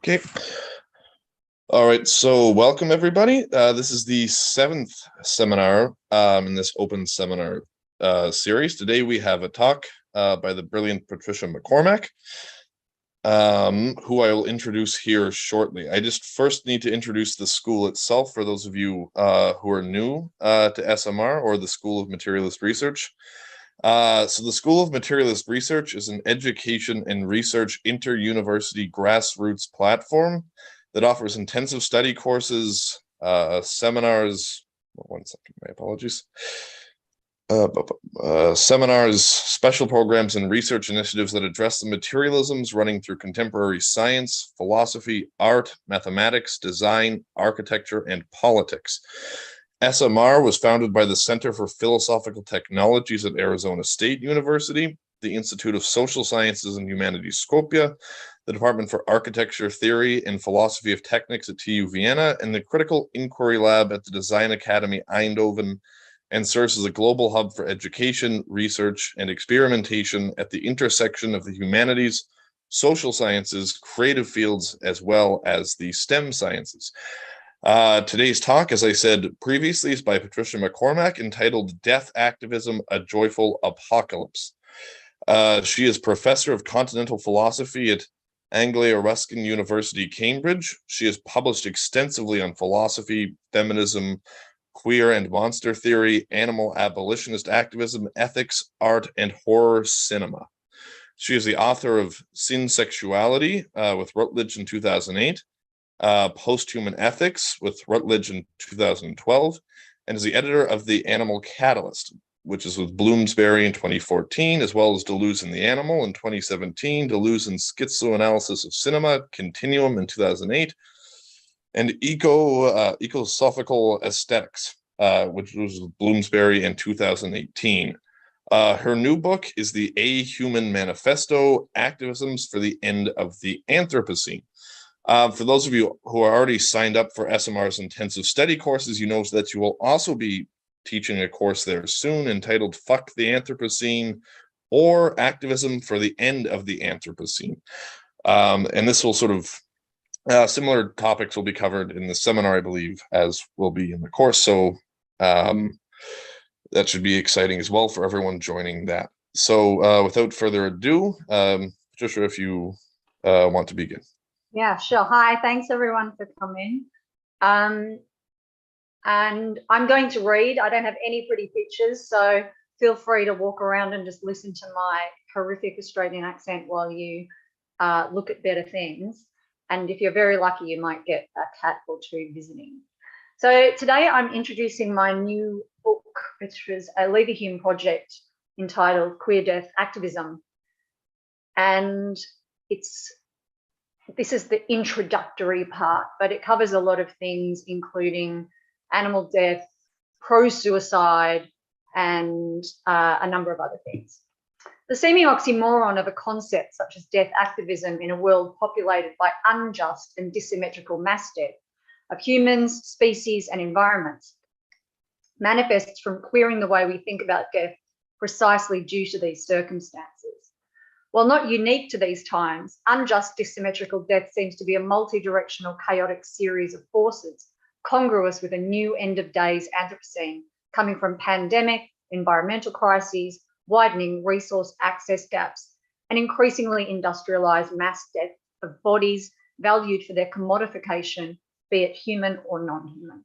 Okay. All right, so welcome everybody. This is the 7th seminar in this open seminar series. Today we have a talk by the brilliant Patricia MacCormack, who I will introduce here shortly. I just first need to introduce the school itself for those of you who are new to SMR or the School of Materialist Research. So the School of Materialist Research is an education and research inter-university grassroots platform that offers intensive study courses, seminars, one second, my apologies, seminars, special programs, and research initiatives that address the materialisms running through contemporary science, philosophy, art, mathematics, design, architecture, and politics. SMR was founded by the Center for Philosophical Technologies at Arizona State University, the Institute of Social Sciences and Humanities Skopje, the Department for Architecture Theory and Philosophy of Technics at TU Vienna, and the Critical Inquiry Lab at the Design Academy Eindhoven, and serves as a global hub for education, research, and experimentation at the intersection of the humanities, social sciences, creative fields, as well as the STEM sciences. Today's talk, as I said previously, is by Patricia MacCormack, entitled Death Activism, A Joyful Apocalypse. She is professor of continental philosophy at Anglia Ruskin University, Cambridge. She has published extensively on philosophy, feminism, queer and monster theory, animal abolitionist activism, ethics, art, and horror cinema. She is the author of Sin Sexuality with Routledge in 2008, Posthuman Ethics with Routledge in 2012, and is the editor of The Animal Catalyst, which is with Bloomsbury in 2014, as well as Deleuze and the Animal in 2017, Deleuze and Schizoanalysis of Cinema, Continuum in 2008, and Ecosophical Aesthetics, which was with Bloomsbury in 2018. Her new book is the A Human Manifesto, Activisms for the End of the Anthropocene. For those of you who are already signed up for SMR's intensive study courses, you know that you will also be teaching a course there soon entitled Fuck the Anthropocene, or Activism for the End of the Anthropocene. And this will sort of, similar topics will be covered in the seminar, I believe, as will be in the course. So that should be exciting as well for everyone joining that. So without further ado, Patricia, if you want to begin. Yeah, sure. Hi, thanks everyone for coming. And I'm going to read. I don't have any pretty pictures, so feel free to walk around and just listen to my horrific Australian accent while you look at better things. And if you're very lucky, you might get a cat or two visiting. So today I'm introducing my new book, which was a Leave a Hume project entitled Queer Death Activism. And this is the introductory part, but it covers a lot of things, including animal death, pro-suicide, and a number of other things. The seeming oxymoron of a concept such as death activism in a world populated by unjust and dissymmetrical mass death of humans, species, and environments manifests from queering the way we think about death precisely due to these circumstances. While not unique to these times, unjust dissymmetrical death seems to be a multi-directional chaotic series of forces congruous with a new end of days Anthropocene coming from pandemic, environmental crises, widening resource access gaps, and increasingly industrialized mass death of bodies valued for their commodification, be it human or non-human.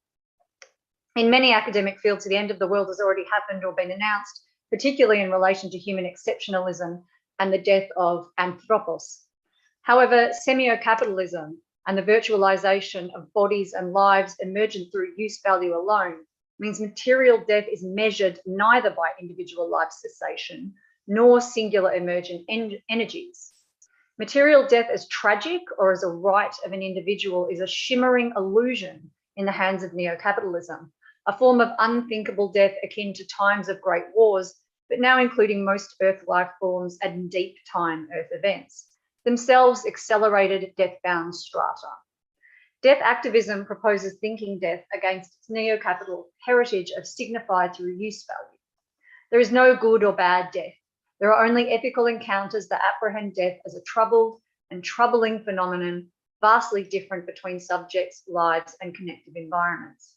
In many academic fields, the end of the world has already happened or been announced, particularly in relation to human exceptionalism and the death of anthropos. However, semio-capitalism and the virtualization of bodies and lives emergent through use value alone means material death is measured neither by individual life cessation nor singular emergent energies. Material death as tragic or as a right of an individual is a shimmering illusion in the hands of neo-capitalism, a form of unthinkable death akin to times of great wars, but now including most Earth life forms and deep time Earth events, themselves accelerated death-bound strata. Death activism proposes thinking death against its neo-capital heritage of signified through use value. There is no good or bad death. There are only ethical encounters that apprehend death as a troubled and troubling phenomenon vastly different between subjects, lives, and connective environments.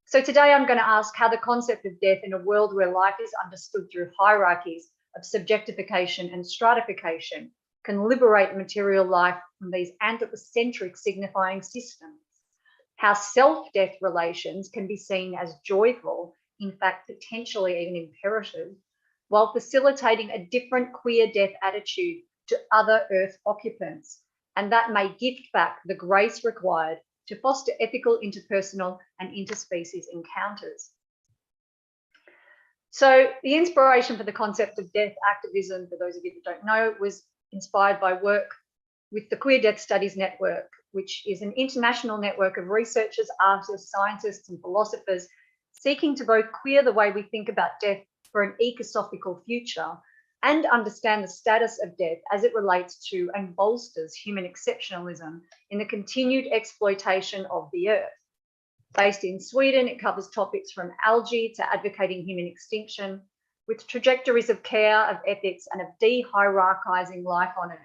So today I'm going to ask how the concept of death in a world where life is understood through hierarchies of subjectification and stratification can liberate material life from these anthropocentric signifying systems. How self-death relations can be seen as joyful, in fact, potentially even imperative, while facilitating a different queer death attitude to other Earth occupants, and that may gift back the grace required to foster ethical, interpersonal, and interspecies encounters. So the inspiration for the concept of death activism, for those of you that don't know, was inspired by work with the Queer Death Studies Network, which is an international network of researchers, artists, scientists, and philosophers seeking to both queer the way we think about death for an ecosophical future and understand the status of death as it relates to and bolsters human exceptionalism in the continued exploitation of the Earth. Based in Sweden, it covers topics from algae to advocating human extinction, with trajectories of care, of ethics, and of de-hierarchizing life on Earth.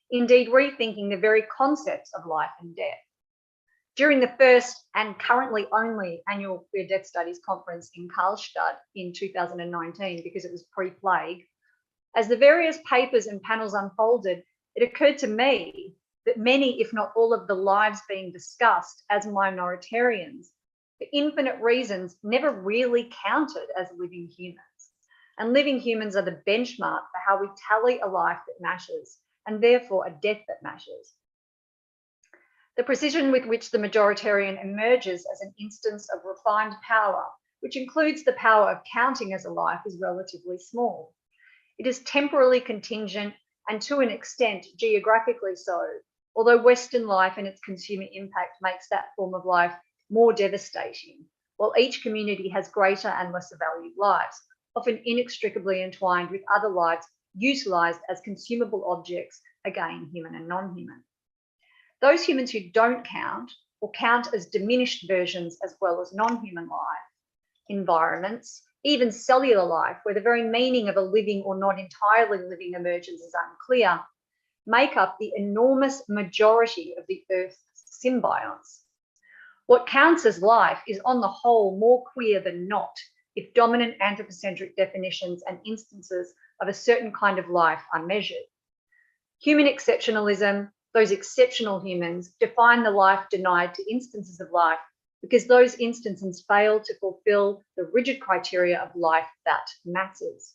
Indeed, rethinking the very concepts of life and death. During the first and currently only annual Queer Death Studies conference in Karlstad in 2019, because it was pre-plague, as the various papers and panels unfolded, it occurred to me that many, if not all, of the lives being discussed as minoritarians, for infinite reasons, never really counted as living humans. And living humans are the benchmark for how we tally a life that matters, and therefore a death that matters. The precision with which the majoritarian emerges as an instance of refined power, which includes the power of counting as a life, is relatively small. It is temporally contingent and to an extent geographically so, although Western life and its consumer impact makes that form of life more devastating, while each community has greater and lesser valued lives, often inextricably entwined with other lives utilised as consumable objects, again, human and non-human. Those humans who don't count, or count as diminished versions as well as non-human life, environments, even cellular life, where the very meaning of a living or not entirely living emergence is unclear, make up the enormous majority of the Earth's symbionts. What counts as life is on the whole more queer than not, if dominant anthropocentric definitions and instances of a certain kind of life are measured. Human exceptionalism, those exceptional humans, define the life denied to instances of life because those instances fail to fulfill the rigid criteria of life that matters.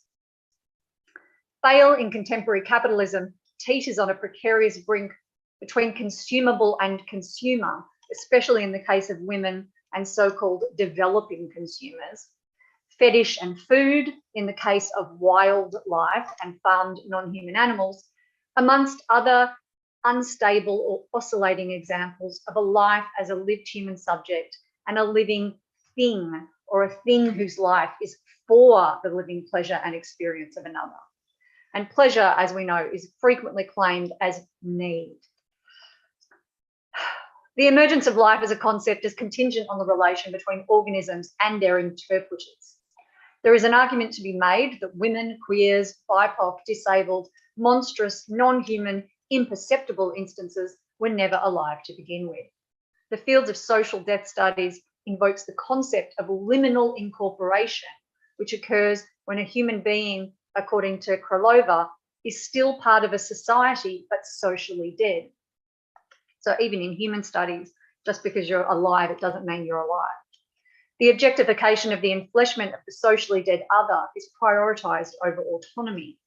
Fail in contemporary capitalism teeters on a precarious brink between consumable and consumer, especially in the case of women and so-called developing consumers, fetish and food in the case of wildlife and farmed non-human animals, amongst other unstable or oscillating examples of a life as a lived human subject and a living thing, or a thing whose life is for the living pleasure and experience of another. And pleasure, as we know, is frequently claimed as need. The emergence of life as a concept is contingent on the relation between organisms and their interpreters. There is an argument to be made that women, queers, BIPOC, disabled, monstrous, non-human, imperceptible instances were never alive to begin with. The field of social death studies invokes the concept of liminal incorporation, which occurs when a human being, according to Krylova, is still part of a society but socially dead. So even in human studies, just because you're alive, it doesn't mean you're alive. The objectification of the enfleshment of the socially dead other is prioritised over autonomy.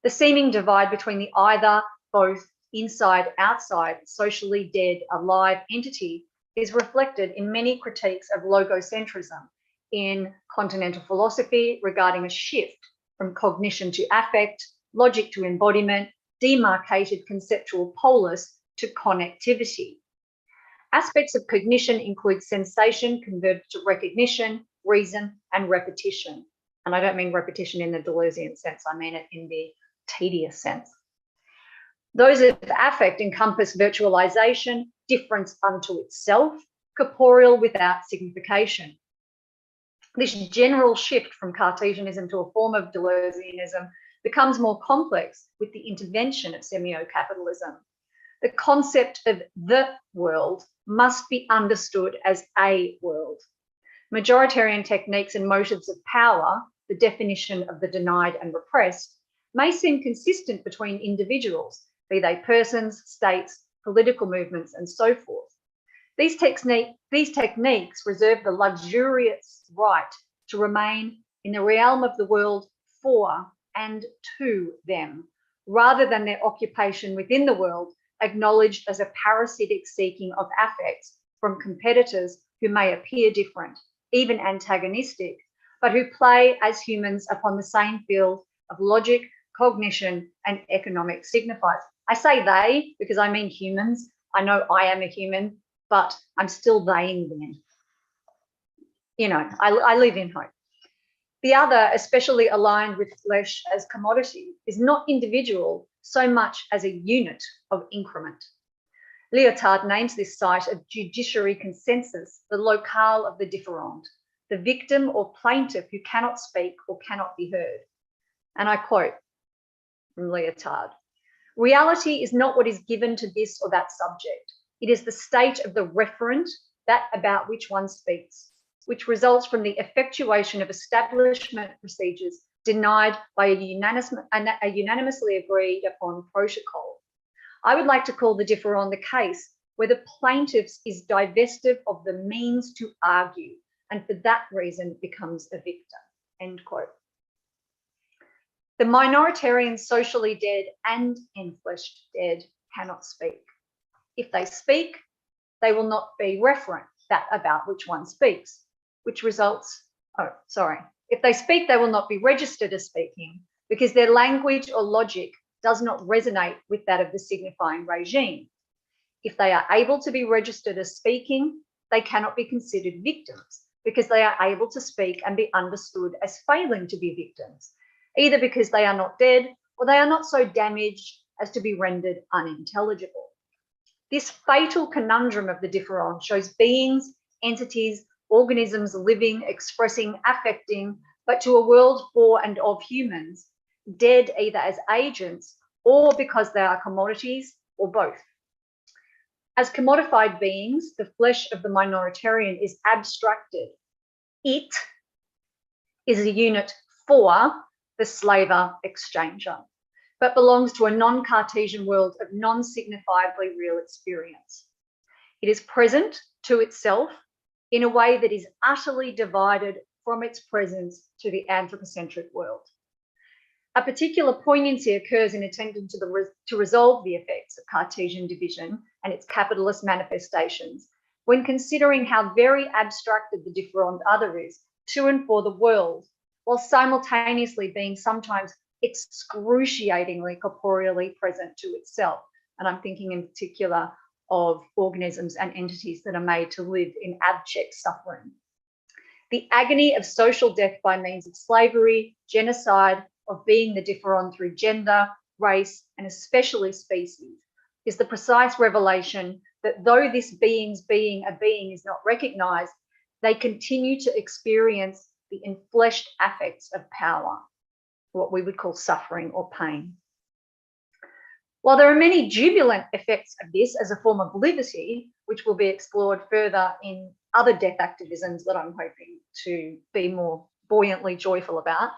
The seeming divide between the either, both, inside, outside, socially dead, alive entity is reflected in many critiques of logocentrism in continental philosophy regarding a shift from cognition to affect, logic to embodiment, demarcated conceptual polis to connectivity. Aspects of cognition include sensation converted to recognition, reason, and repetition. And I don't mean repetition in the Deleuzian sense, I mean it in the tedious sense. Those of affect encompass virtualization, difference unto itself, corporeal without signification. This general shift from Cartesianism to a form of Deleuzianism becomes more complex with the intervention of semio-capitalism. The concept of the world must be understood as a world. Majoritarian techniques and motives of power, the definition of the denied and repressed, may seem consistent between individuals, be they persons, states, political movements, and so forth. These techniques reserve the luxurious right to remain in the realm of the world for and to them, rather than their occupation within the world acknowledged as a parasitic seeking of affects from competitors who may appear different, even antagonistic, but who play as humans upon the same field of logic, cognition, and economic signifiers. I say they because I mean humans. I know I am a human, but I'm still theying them. You know, I live in hope. The other, especially aligned with flesh as commodity, is not individual so much as a unit of increment. Lyotard names this site of judiciary consensus the locale of the différend, the victim or plaintiff who cannot speak or cannot be heard. And I quote from Lyotard, reality is not what is given to this or that subject. It is the state of the referent, that about which one speaks, which results from the effectuation of establishment procedures denied by a unanimously agreed upon protocol. I would like to call the différend the case where the plaintiff is divested of the means to argue and for that reason becomes a victim, end quote. The minoritarian socially dead and enfleshed dead cannot speak. If they speak, they will not be referent, that about which one speaks, which results, if they speak, they will not be registered as speaking because their language or logic does not resonate with that of the signifying regime. If they are able to be registered as speaking, they cannot be considered victims because they are able to speak and be understood as failing to be victims, either because they are not dead or they are not so damaged as to be rendered unintelligible. This fatal conundrum of the différend shows beings, entities, organisms living, expressing, affecting, but to a world for and of humans, dead either as agents or because they are commodities or both. As commodified beings, the flesh of the minoritarian is abstracted. It is a unit for the slaver exchanger, but belongs to a non-Cartesian world of non-signifiably real experience. It is present to itself in a way that is utterly divided from its presence to the anthropocentric world. A particular poignancy occurs in attempting to resolve the effects of Cartesian division and its capitalist manifestations when considering how very abstracted the différend other is to and for the world, while simultaneously being sometimes excruciatingly corporeally present to itself. And I'm thinking in particular of organisms and entities that are made to live in abject suffering. The agony of social death by means of slavery, genocide, of being the différend through gender, race, and especially species, is the precise revelation that though this being's being a being is not recognized, they continue to experience the enfleshed affects of power, what we would call suffering or pain. While there are many jubilant effects of this as a form of liberty, which will be explored further in other death activisms that I'm hoping to be more buoyantly joyful about,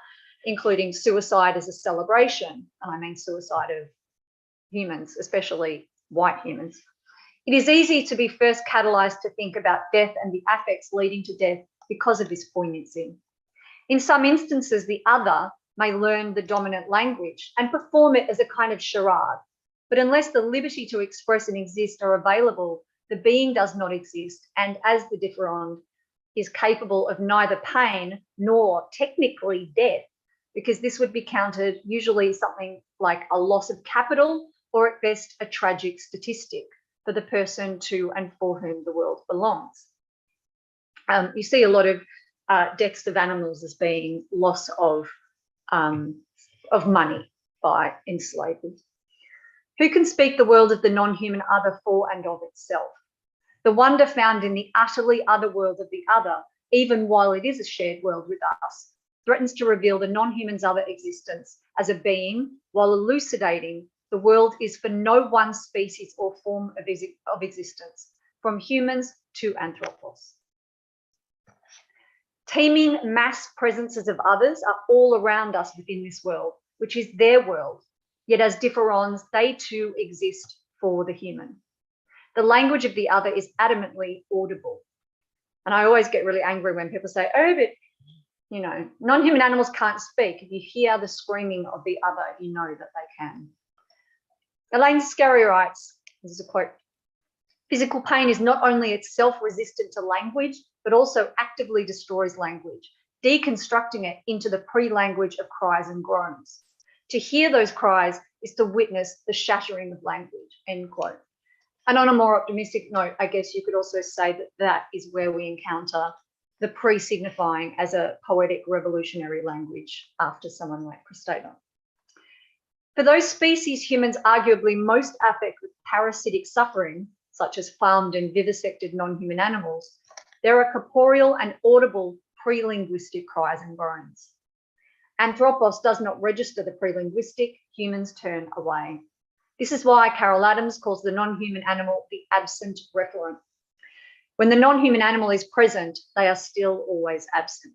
including suicide as a celebration, and I mean suicide of humans, especially white humans, it is easy to be first catalyzed to think about death and the affects leading to death because of this poignancy. In some instances, the other may learn the dominant language and perform it as a kind of charade. But unless the liberty to express and exist are available, the being does not exist, and as the différend is capable of neither pain nor technically death, because this would be counted usually something like a loss of capital or at best a tragic statistic for the person to and for whom the world belongs. You see a lot of deaths of animals as being loss of money by enslavement. Who can speak the world of the non-human other for and of itself? The wonder found in the utterly other world of the other, even while it is a shared world with us, threatens to reveal the non-human's other existence as a being while elucidating the world is for no one species or form of existence, from humans to anthropos. Teeming mass presences of others are all around us within this world, which is their world, yet as differons, they too exist for the human. The language of the other is adamantly audible. And I always get really angry when people say, oh, but, you know, non-human animals can't speak. If you hear the screaming of the other, you know that they can. Elaine Scarry writes, this is a quote, physical pain is not only itself resistant to language, but also actively destroys language, deconstructing it into the pre-language of cries and groans. To hear those cries is to witness the shattering of language, end quote. And on a more optimistic note, I guess you could also say that that is where we encounter the pre-signifying as a poetic revolutionary language after someone like Christator. For those species humans arguably most affect with parasitic suffering, such as farmed and vivisected non-human animals, there are corporeal and audible pre-linguistic cries and groans. Anthropos does not register the pre-linguistic, humans turn away. This is why Carol Adams calls the non-human animal the absent referent. When the non-human animal is present, they are still always absent.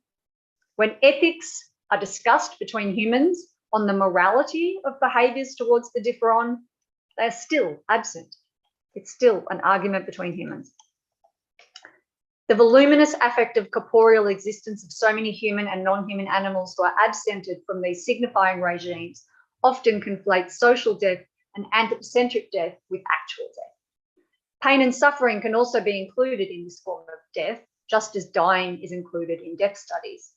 When ethics are discussed between humans on the morality of behaviours towards the differon, they are still absent. It's still an argument between humans. The voluminous affective corporeal existence of so many human and non-human animals who are absented from these signifying regimes often conflates social death and anthropocentric death with actual death. Pain and suffering can also be included in this form of death, just as dying is included in death studies.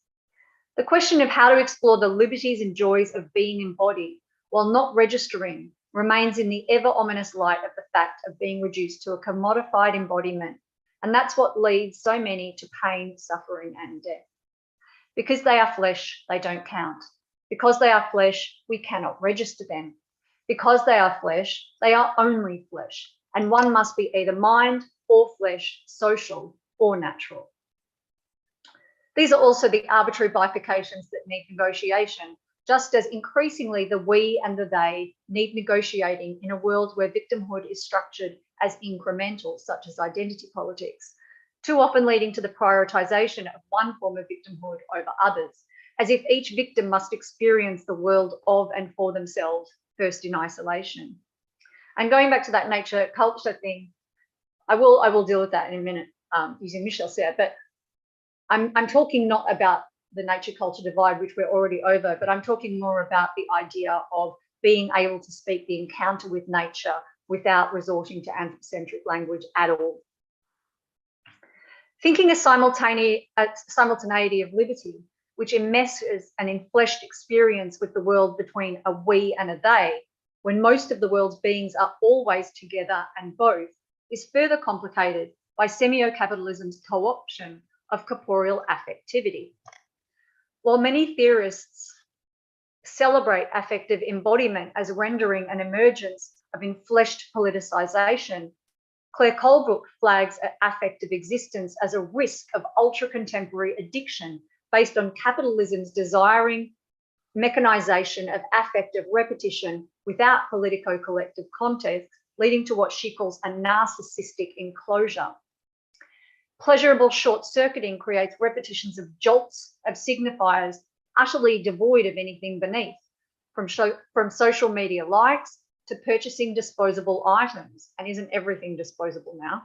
The question of how to explore the liberties and joys of being embodied while not registering remains in the ever ominous light of the fact of being reduced to a commodified embodiment. And that's what leads so many to pain, suffering, and death. Because they are flesh, they don't count. Because they are flesh, we cannot register them. Because they are flesh, they are only flesh, and one must be either mind or flesh, social or natural. These are also the arbitrary bifurcations that need negotiation, just as increasingly the we and the they need negotiating in a world where victimhood is structured as incremental, such as identity politics, too often leading to the prioritisation of one form of victimhood over others, as if each victim must experience the world of and for themselves, first in isolation. And going back to that nature culture thing, I will deal with that in a minute using Michel Serre, but I'm talking not about the nature culture divide, which we're already over, but I'm talking more about the idea of being able to speak the encounter with nature without resorting to anthropocentric language at all. Thinking a simultaneity of liberty, which enmeshes an enfleshed experience with the world between a we and a they, when most of the world's beings are always together and both, is further complicated by semio-capitalism's co-option of corporeal affectivity. While many theorists celebrate affective embodiment as rendering an emergence of enfleshed politicization, Claire Colebrook flags affective existence as a risk of ultra-contemporary addiction based on capitalism's desiring mechanization of affective repetition without politico-collective context, leading to what she calls a narcissistic enclosure. Pleasurable short-circuiting creates repetitions of jolts of signifiers utterly devoid of anything beneath, from social media likes to purchasing disposable items, and isn't everything disposable now,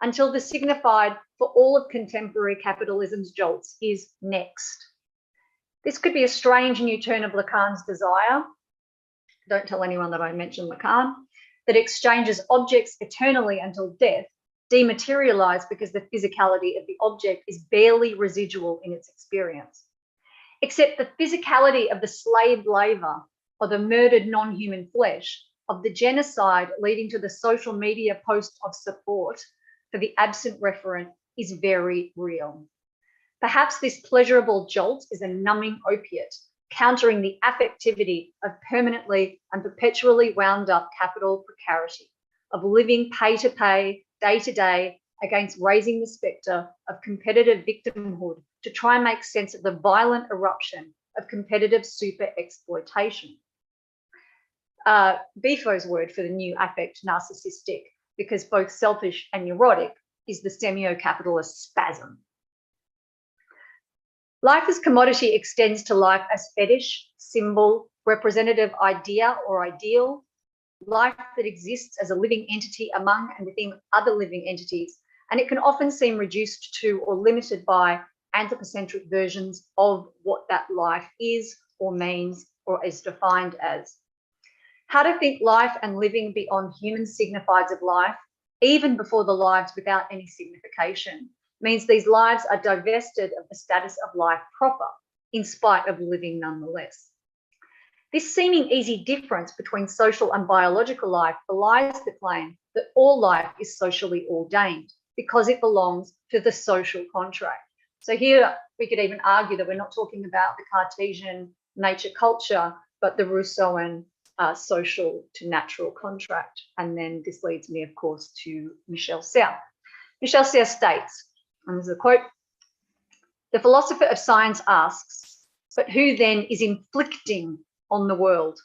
until the signified for all of contemporary capitalism's jolts is next. This could be a strange new turn of Lacan's desire, don't tell anyone that I mentioned Lacan, that exchanges objects eternally until death, dematerialize because the physicality of the object is barely residual in its experience. Except the physicality of the slave labor or the murdered non-human flesh, of the genocide leading to the social media post of support for the absent referent is very real. Perhaps this pleasurable jolt is a numbing opiate, countering the affectivity of permanently and perpetually wound up capital precarity, of living pay to pay, day to day, against raising the spectre of competitive victimhood to try and make sense of the violent eruption of competitive super exploitation. Bifo's word for the new affect, narcissistic, because both selfish and neurotic is the semio-capitalist spasm. Life as commodity extends to life as fetish, symbol, representative idea or ideal, life that exists as a living entity among and within other living entities, and it can often seem reduced to or limited by anthropocentric versions of what that life is or means or is defined as. How to think life and living beyond human signifieds of life, even before the lives without any signification, means these lives are divested of the status of life proper, in spite of living nonetheless. This seeming easy difference between social and biological life belies the claim that all life is socially ordained because it belongs to the social contract. So here we could even argue that we're not talking about the Cartesian nature culture, but the Rousseauan social to natural contract. And then this leads me, of course, to Michel Serres. Michel Serres states, and this is a quote, "The philosopher of science asks, but who then is inflicting on the world,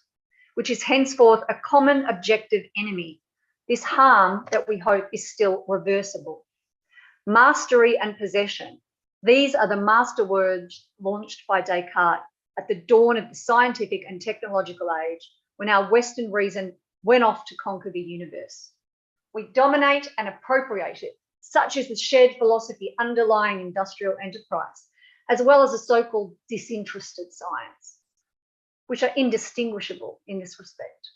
which is henceforth a common objective enemy, this harm that we hope is still reversible? Mastery and possession, these are the master words launched by Descartes at the dawn of the scientific and technological age, when our Western reason went off to conquer the universe. We dominate and appropriate it, such is the shared philosophy underlying industrial enterprise, as well as a so-called disinterested science, which are indistinguishable in this respect.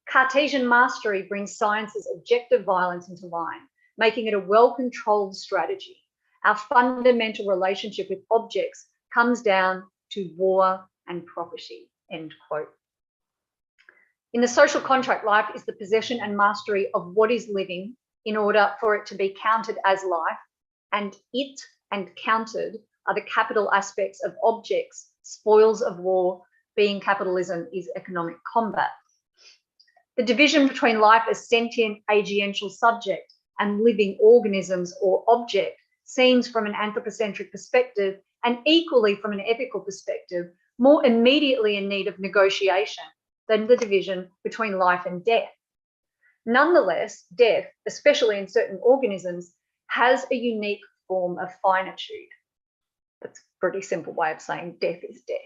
Cartesian mastery brings science's objective violence into line, making it a well-controlled strategy. Our fundamental relationship with objects comes down to war and property," end quote. In the social contract, life is the possession and mastery of what is living in order for it to be counted as life, and it and counted are the capital aspects of objects, spoils of war, being capitalism is economic combat. The division between life as sentient agential subject and living organisms or object seems from an anthropocentric perspective and equally from an ethical perspective more immediately in need of negotiation than the division between life and death. Nonetheless, death, especially in certain organisms, has a unique form of finitude. That's a pretty simple way of saying death is death.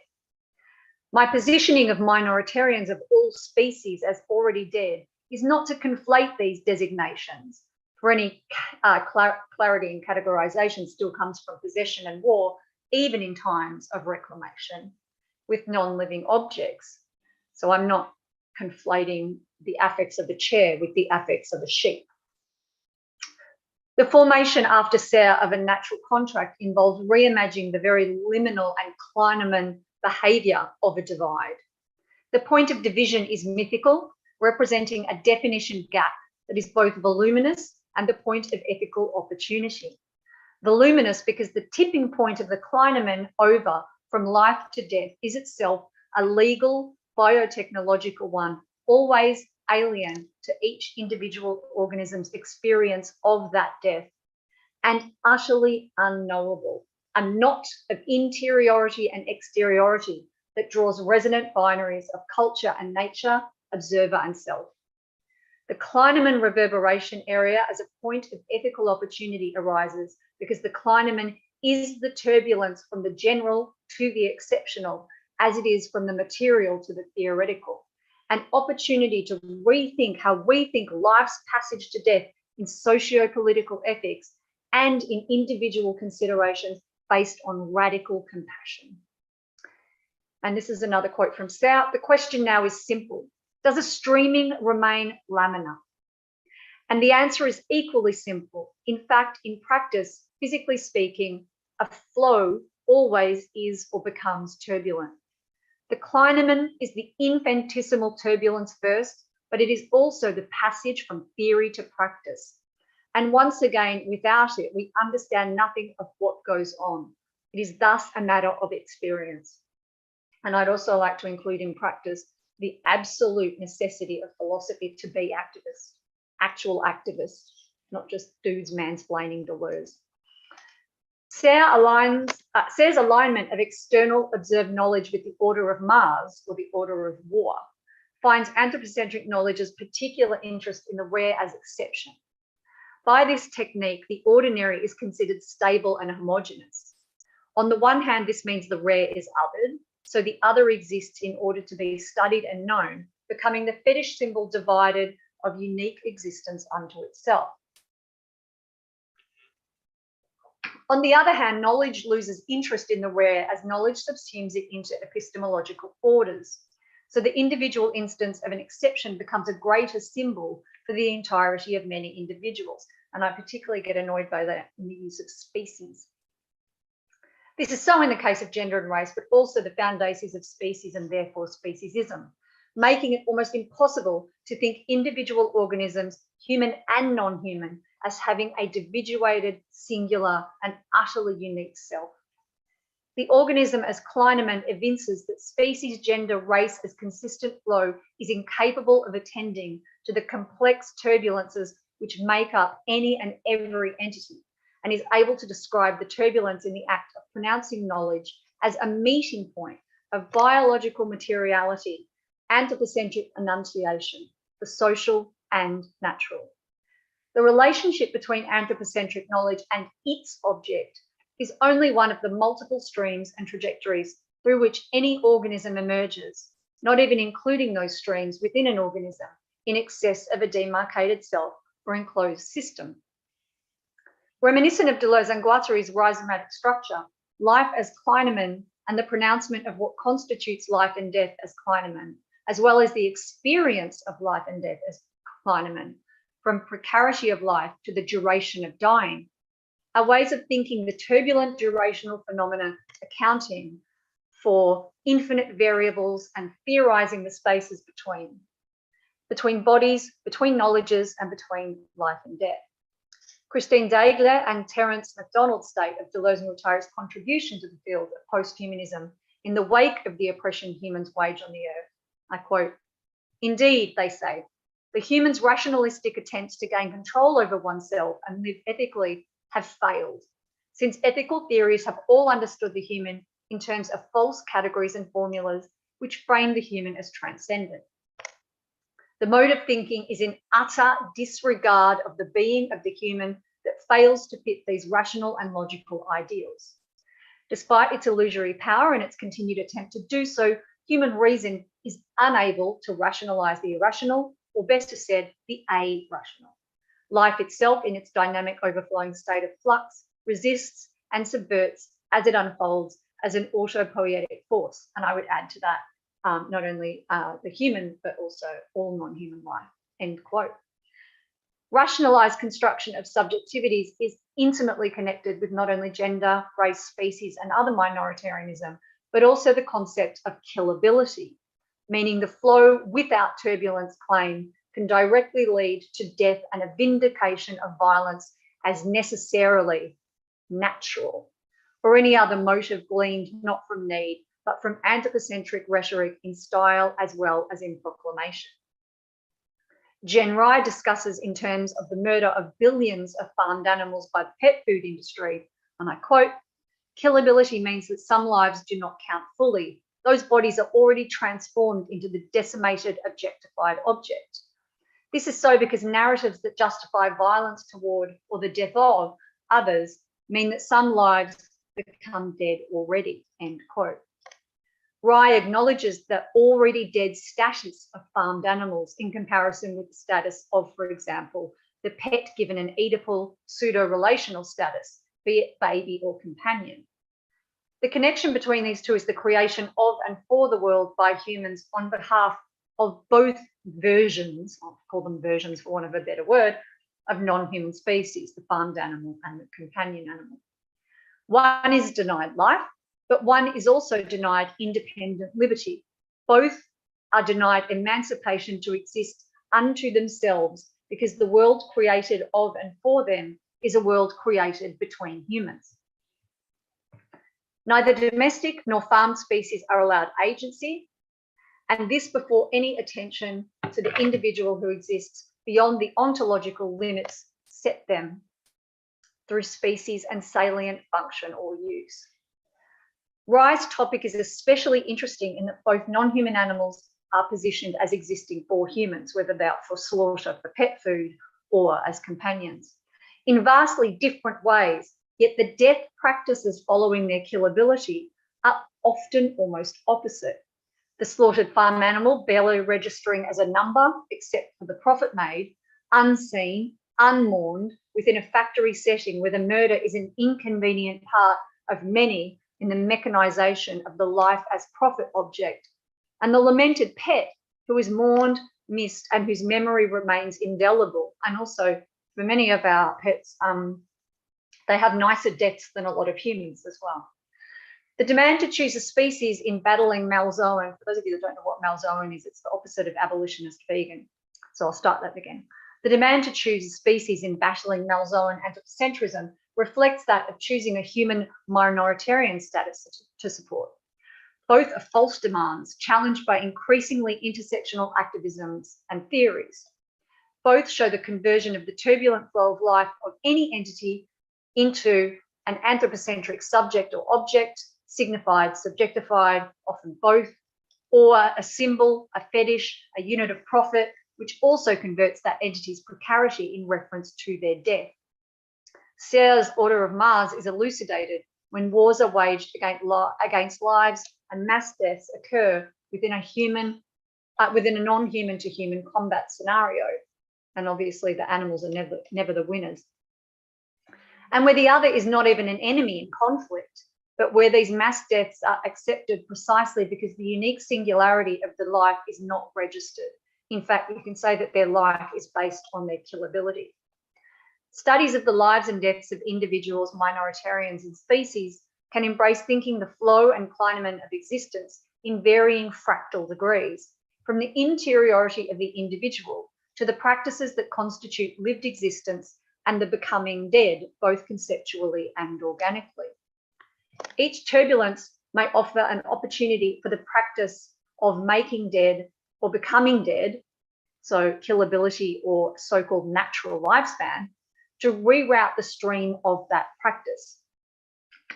My positioning of minoritarians of all species as already dead is not to conflate these designations, for any clarity in categorization still comes from possession and war, even in times of reclamation, with non-living objects. So I'm not conflating the affects of the chair with the affects of a sheep. The formation after Serres of a natural contract involves reimagining the very liminal and Kleinemann behaviour of a divide. The point of division is mythical, representing a definition gap that is both voluminous and the point of ethical opportunity. Voluminous because the tipping point of the Kleinemann over from life to death is itself a legal, biotechnological one, always alien to each individual organism's experience of that death, and utterly unknowable, a knot of interiority and exteriority that draws resonant binaries of culture and nature, observer and self. The Kleinemann reverberation area as a point of ethical opportunity arises because the Kleinemann is the turbulence from the general to the exceptional, as it is from the material to the theoretical, an opportunity to rethink how we think life's passage to death in socio-political ethics and in individual considerations based on radical compassion. And this is another quote from Serres. The question now is simple. Does a streaming remain laminar? And the answer is equally simple. In fact, in practice, physically speaking, a flow always is or becomes turbulent. The Kleinemann is the infinitesimal turbulence first, but it is also the passage from theory to practice. And once again, without it, we understand nothing of what goes on. It is thus a matter of experience. And I'd also like to include in practice the absolute necessity of philosophy to be activists, actual activists, not just dudes mansplaining Deleuze. Serres' alignment of external observed knowledge with the order of Mars, or the order of war, finds anthropocentric knowledge's particular interest in the rare as exception. By this technique, the ordinary is considered stable and homogeneous. On the one hand, this means the rare is othered, so the other exists in order to be studied and known, becoming the fetish symbol divided of unique existence unto itself. On the other hand, knowledge loses interest in the rare as knowledge subsumes it into epistemological orders. So the individual instance of an exception becomes a greater symbol for the entirety of many individuals. And I particularly get annoyed by that in the use of species. This is so in the case of gender and race, but also the foundations of species and therefore speciesism, making it almost impossible to think individual organisms, human and non-human, as having a individuated, singular, and utterly unique self. The organism, as Kleinemann evinces that species, gender, race as consistent flow is incapable of attending to the complex turbulences which make up any and every entity, and is able to describe the turbulence in the act of pronouncing knowledge as a meeting point of biological materiality, anthropocentric enunciation, the social and natural. The relationship between anthropocentric knowledge and its object is only one of the multiple streams and trajectories through which any organism emerges, not even including those streams within an organism in excess of a demarcated self or enclosed system. Reminiscent of Deleuze and Guattari's rhizomatic structure, life as Kleinemann and the pronouncement of what constitutes life and death as Kleinemann, as well as the experience of life and death as Kleinemann, from precarity of life to the duration of dying, are ways of thinking the turbulent durational phenomena accounting for infinite variables and theorizing the spaces between bodies, between knowledges, and between life and death. Christine Daigler and Terence MacDonald state of Deleuze and Guattari's contribution to the field of post-humanism in the wake of the oppression humans wage on the earth. I quote, "Indeed," they say, "the human's rationalistic attempts to gain control over oneself and live ethically have failed, since ethical theories have all understood the human in terms of false categories and formulas which frame the human as transcendent. The mode of thinking is in utter disregard of the being of the human that fails to fit these rational and logical ideals. Despite its illusory power and its continued attempt to do so, human reason is unable to rationalize the irrational, or better said, the a-rational. Life itself, in its dynamic overflowing state of flux, resists and subverts as it unfolds as an autopoietic force." And I would add to that, not only the human, but also all non-human life, end quote. Rationalized construction of subjectivities is intimately connected with not only gender, race, species, and other minoritarianism, but also the concept of killability, meaning the flow without turbulence claim can directly lead to death and a vindication of violence as necessarily natural, or any other motive gleaned not from need, but from anthropocentric rhetoric in style as well as in proclamation. Jen Rye discusses in terms of the murder of billions of farmed animals by the pet food industry, and I quote, "Killability means that some lives do not count fully. Those bodies are already transformed into the decimated, objectified object. This is so because narratives that justify violence toward or the death of others mean that some lives become dead already," end quote. Rye acknowledges the already dead status of farmed animals in comparison with the status of, for example, the pet given an Oedipal pseudo-relational status, be it baby or companion. The connection between these two is the creation of and for the world by humans on behalf of both versions, I'll call them versions for want of a better word, of non-human species, the farmed animal and the companion animal. One is denied life, but one is also denied independent liberty. Both are denied emancipation to exist unto themselves because the world created of and for them is a world created between humans. Neither domestic nor farmed species are allowed agency, and this before any attention to the individual who exists beyond the ontological limits set them through species and salient function or use. Rye's topic is especially interesting in that both non-human animals are positioned as existing for humans, whether they're for slaughter, for pet food, or as companions, in vastly different ways, yet the death practices following their killability are often almost opposite. The slaughtered farm animal barely registering as a number, except for the profit made, unseen, unmourned, within a factory setting where the murder is an inconvenient part of many in the mechanisation of the life as profit object, and the lamented pet who is mourned, missed, and whose memory remains indelible. And also, for many of our pets, they have nicer deaths than a lot of humans as well. The demand to choose a species in battling malzoan, for those of you that don't know what malzoan is, it's the opposite of abolitionist vegan. So I'll start that again. The demand to choose a species in battling malzoan anthropocentrism reflects that of choosing a human minoritarian status to support. Both are false demands challenged by increasingly intersectional activisms and theories. Both show the conversion of the turbulent flow of life of any entity into an anthropocentric subject or object, signified, subjectified, often both, or a symbol, a fetish, a unit of profit, which also converts that entity's precarity in reference to their death. Serre's Order of Mars is elucidated when wars are waged against lives and mass deaths occur within a non-human to human combat scenario. And obviously the animals are never the winners. And where the other is not even an enemy in conflict, but where these mass deaths are accepted precisely because the unique singularity of the life is not registered. In fact, you can say that their life is based on their killability. Studies of the lives and deaths of individuals, minoritarians, and species can embrace thinking the flow and clinamen of existence in varying fractal degrees, from the interiority of the individual to the practices that constitute lived existence and the becoming dead, both conceptually and organically. Each turbulence may offer an opportunity for the practice of making dead or becoming dead, so killability or so-called natural lifespan, to reroute the stream of that practice.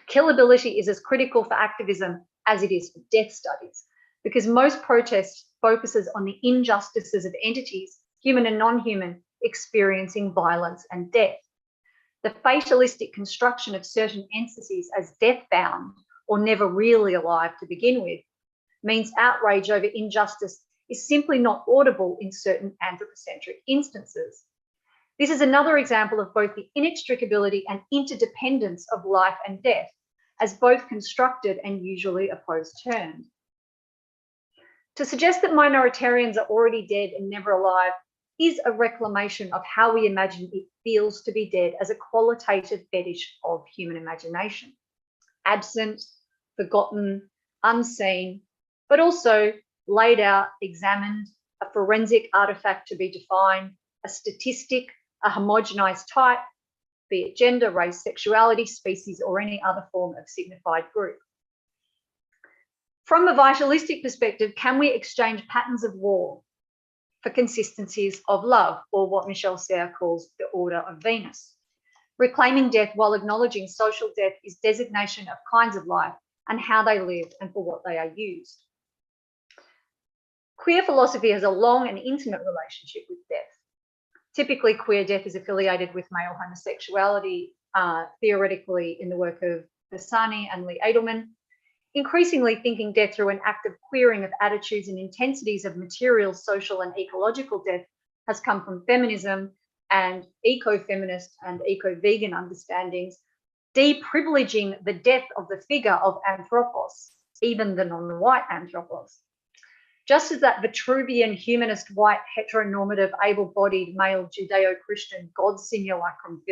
Killability is as critical for activism as it is for death studies, because most protest focuses on the injustices of entities, human and non-human, experiencing violence and death. The fatalistic construction of certain entities as death-bound or never really alive to begin with means outrage over injustice is simply not audible in certain anthropocentric instances. This is another example of both the inextricability and interdependence of life and death, as both constructed and usually opposed terms. To suggest that minoritarians are already dead and never alive is a reclamation of how we imagine it feels to be dead as a qualitative fetish of human imagination. Absent, forgotten, unseen, but also laid out, examined, a forensic artifact to be defined, a statistic, a homogenized type, be it gender, race, sexuality, species, or any other form of signified group. From a vitalistic perspective, can we exchange patterns of war for consistencies of love, or what Michel Serre calls the order of Venus? Reclaiming death while acknowledging social death is designation of kinds of life and how they live and for what they are used. Queer philosophy has a long and intimate relationship with death. Typically, queer death is affiliated with male homosexuality, theoretically in the work of Bassani and Lee Edelman. Increasingly, thinking death through an active queering of attitudes and intensities of material, social, and ecological death has come from feminism and eco-feminist and eco-vegan understandings, deprivileging the death of the figure of anthropos, even the non-white anthropos. Just as that Vitruvian humanist white heteronormative able-bodied male Judeo-Christian God simulacrum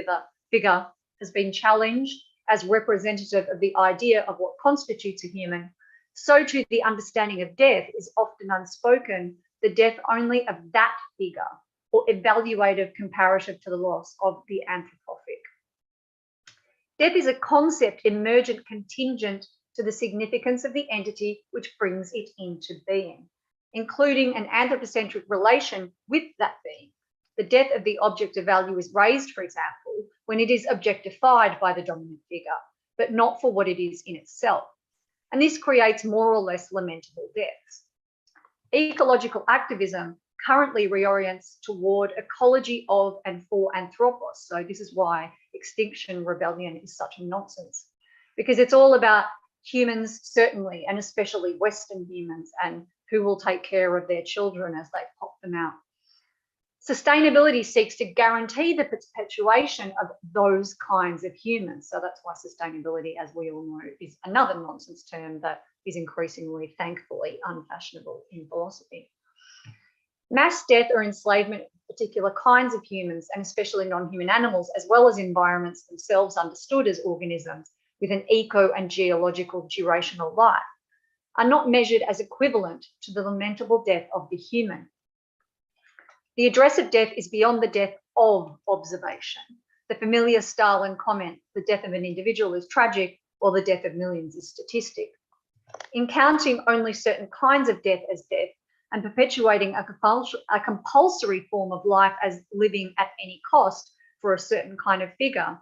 figure has been challenged as representative of the idea of what constitutes a human, so too the understanding of death is often unspoken, the death only of that figure, or evaluative comparative to the loss of the anthropomorphic. Death is a concept emergent contingent to the significance of the entity which brings it into being, including an anthropocentric relation with that being. The death of the object of value is raised, for example, when it is objectified by the dominant figure, but not for what it is in itself. And this creates more or less lamentable deaths. Ecological activism currently reorients toward ecology of and for anthropos. So this is why Extinction Rebellion is such a nonsense, because it's all about humans, certainly, and especially Western humans, and who will take care of their children as they pop them out. Sustainability seeks to guarantee the perpetuation of those kinds of humans. So that's why sustainability, as we all know, is another nonsense term that is increasingly, thankfully, unfashionable in philosophy. Mass death or enslavement of particular kinds of humans, and especially non-human animals, as well as environments themselves understood as organisms with an eco and geological durational life, are not measured as equivalent to the lamentable death of the human. The address of death is beyond the death of observation. The familiar Stalin comment, the death of an individual is tragic, while the death of millions is statistic. In counting only certain kinds of death as death and perpetuating a compulsory form of life as living at any cost for a certain kind of figure,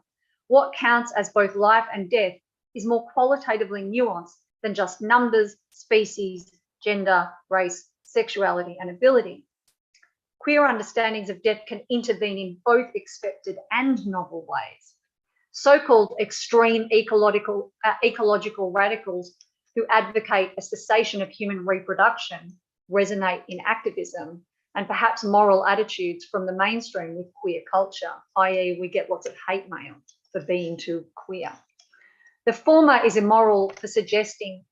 what counts as both life and death is more qualitatively nuanced than just numbers, species, gender, race, sexuality, and ability. Queer understandings of death can intervene in both expected and novel ways. So-called extreme ecological radicals who advocate a cessation of human reproduction resonate in activism and perhaps moral attitudes from the mainstream with queer culture, i.e. we get lots of hate mail for being too queer. The former is immoral for suggesting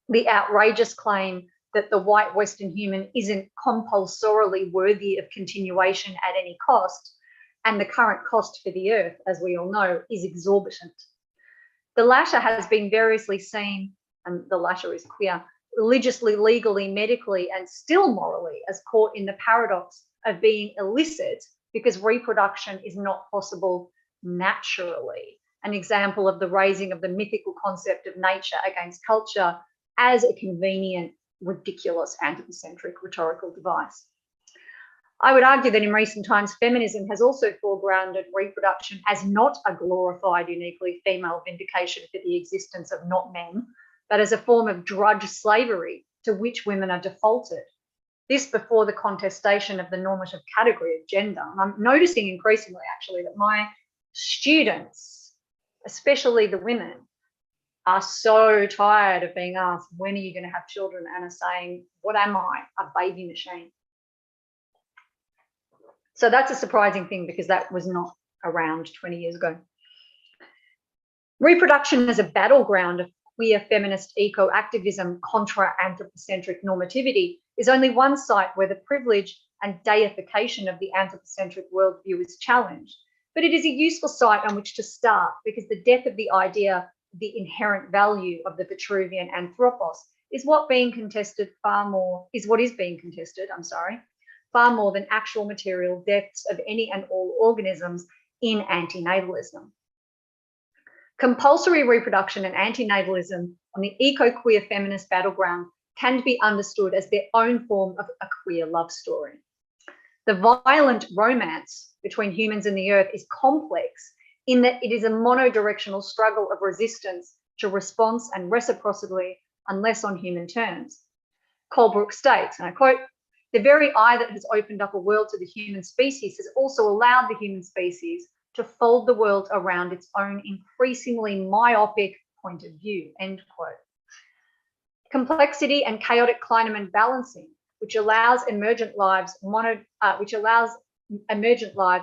the outrageous claim that the white Western human isn't compulsorily worthy of continuation at any cost, and the current cost for the earth, as we all know, is exorbitant. The latter has been variously seen, and the latter is queer, religiously, legally, medically, and still morally, as caught in the paradox of being illicit because reproduction is not possible naturally. An example of the raising of the mythical concept of nature against culture as a convenient, ridiculous, anthropocentric rhetorical device. I would argue that in recent times, feminism has also foregrounded reproduction as not a glorified, uniquely female vindication for the existence of not men, but as a form of drudge slavery to which women are defaulted. This before the contestation of the normative category of gender. And I'm noticing increasingly, actually, that my students, especially the women, are so tired of being asked, when are you going to have children? And are saying, what am I? A baby machine. So that's a surprising thing because that was not around 20 years ago. Reproduction as a battleground of queer feminist eco-activism contra anthropocentric normativity is only one site where the privilege and deification of the anthropocentric worldview is challenged. But it is a useful site on which to start because the death of the idea, the inherent value of the Vitruvian anthropos is what is being contested far more than actual material deaths of any and all organisms in antinatalism. Compulsory reproduction and antinatalism on the eco-queer feminist battleground can be understood as their own form of a queer love story. The violent romance between humans and the earth is complex in that it is a monodirectional struggle of resistance to response and reciprocity unless on human terms. Colebrook states, and I quote, "The very eye that has opened up a world to the human species has also allowed the human species to fold the world around its own increasingly myopic point of view," end quote. Complexity and chaotic Kleineman balancing, which allows emergent lives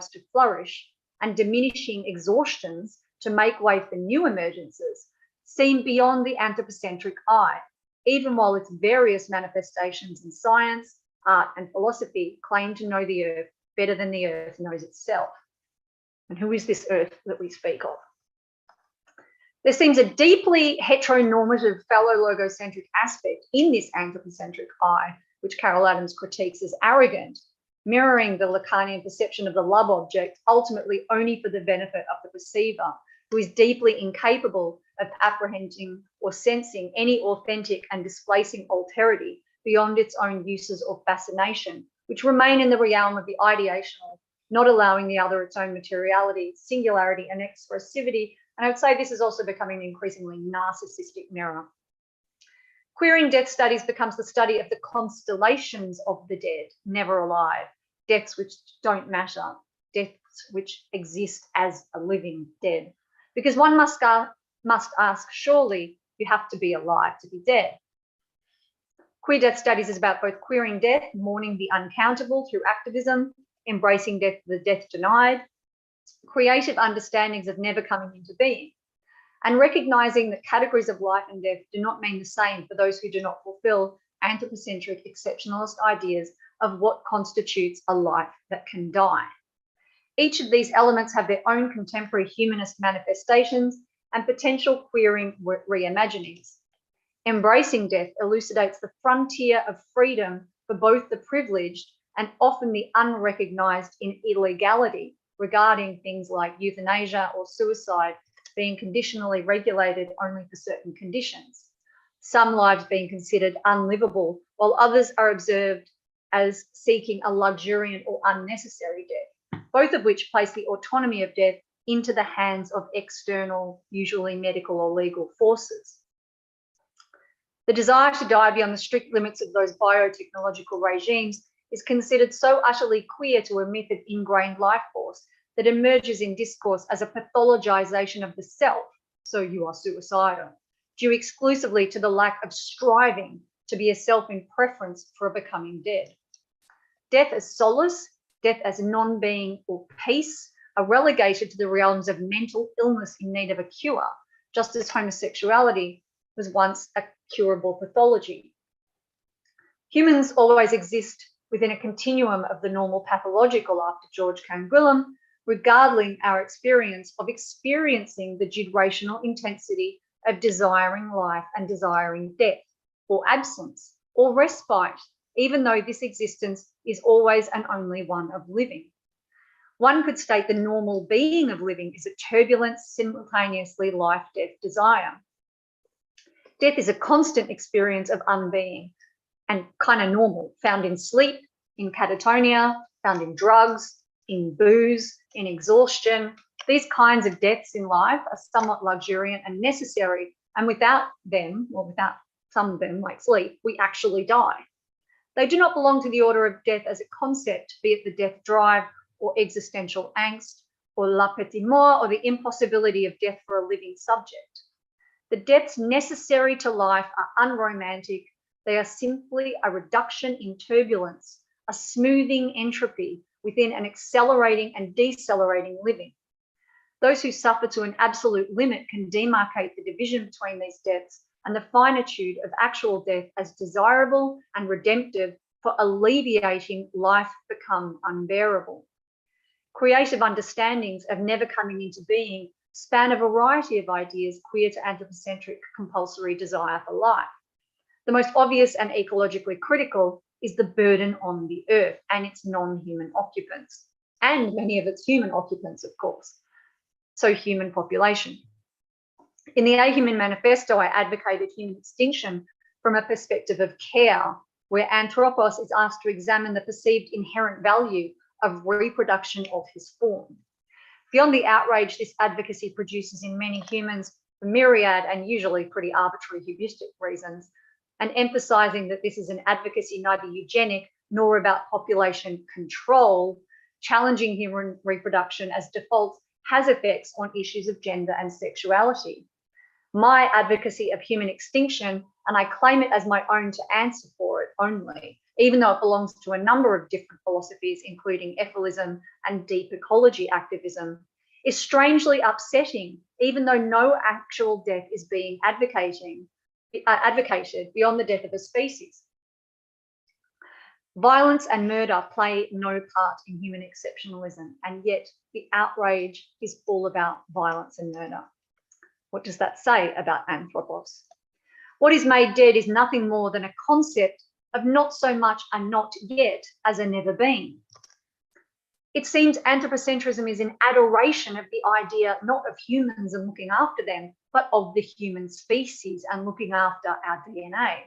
to flourish, and diminishing exhaustions to make way for new emergences, seem beyond the anthropocentric eye, even while its various manifestations in science, art, and philosophy claim to know the earth better than the earth knows itself. And who is this earth that we speak of? There seems a deeply heteronormative phallo-logocentric aspect in this anthropocentric eye, which Carol Adams critiques as arrogant, mirroring the Lacanian perception of the love object, ultimately only for the benefit of the perceiver, who is deeply incapable of apprehending or sensing any authentic and displacing alterity beyond its own uses or fascination, which remain in the realm of the ideational, not allowing the other its own materiality, singularity, and expressivity. And I would say this is also becoming an increasingly narcissistic mirror. Queering death studies becomes the study of the constellations of the dead, never alive, deaths which don't matter, deaths which exist as a living dead. Because one must ask, surely you have to be alive to be dead. Queer death studies is about both queering death, mourning the uncountable through activism, embracing death, the death denied, creative understandings of never coming into being, and recognizing that categories of life and death do not mean the same for those who do not fulfill anthropocentric exceptionalist ideas of what constitutes a life that can die. Each of these elements have their own contemporary humanist manifestations and potential queering reimaginings. Embracing death elucidates the frontier of freedom for both the privileged and often the unrecognized in illegality regarding things like euthanasia or suicide being conditionally regulated only for certain conditions, some lives being considered unlivable, while others are observed as seeking a luxuriant or unnecessary death, both of which place the autonomy of death into the hands of external, usually medical or legal forces. The desire to die beyond the strict limits of those biotechnological regimes is considered so utterly queer to a myth of ingrained life force that emerges in discourse as a pathologization of the self, so you are suicidal, due exclusively to the lack of striving to be a self in preference for becoming dead. Death as solace, death as non-being or peace are relegated to the realms of mental illness in need of a cure, just as homosexuality was once a curable pathology. Humans always exist within a continuum of the normal pathological after George Canguilhem, regarding our experience of experiencing the generational intensity of desiring life and desiring death, or absence, or respite, even though this existence is always and only one of living. One could state the normal being of living is a turbulent, simultaneously life-death desire. Death is a constant experience of unbeing and kind of normal, found in sleep, in catatonia, found in drugs, in booze, in exhaustion. These kinds of deaths in life are somewhat luxuriant and necessary, and without them, or without some of them, like sleep, we actually die. They do not belong to the order of death as a concept, be it the death drive or existential angst, or la petite mort, or the impossibility of death for a living subject. The deaths necessary to life are unromantic. They are simply a reduction in turbulence, a smoothing entropy within an accelerating and decelerating living. Those who suffer to an absolute limit can demarcate the division between these deaths and the finitude of actual death as desirable and redemptive for alleviating life become unbearable. Creative understandings of never coming into being span a variety of ideas queer to anthropocentric compulsory desire for life. The most obvious and ecologically critical is the burden on the earth and its non-human occupants, and many of its human occupants, of course. So human population. In the Ahuman Manifesto, I advocated human extinction from a perspective of care, where Anthropos is asked to examine the perceived inherent value of reproduction of his form. Beyond the outrage this advocacy produces in many humans for myriad and usually pretty arbitrary hubristic reasons, and emphasising that this is an advocacy neither eugenic nor about population control, challenging human reproduction as default has effects on issues of gender and sexuality. My advocacy of human extinction, and I claim it as my own to answer for it only, even though it belongs to a number of different philosophies, including ephilism and deep ecology activism, is strangely upsetting, even though no actual death is being advocated beyond the death of a species. Violence and murder play no part in human exceptionalism, and yet the outrage is all about violence and murder. What does that say about Anthropos? What is made dead is nothing more than a concept of not so much a not yet as a never been. It seems anthropocentrism is in adoration of the idea not of humans and looking after them, but of the human species and looking after our DNA.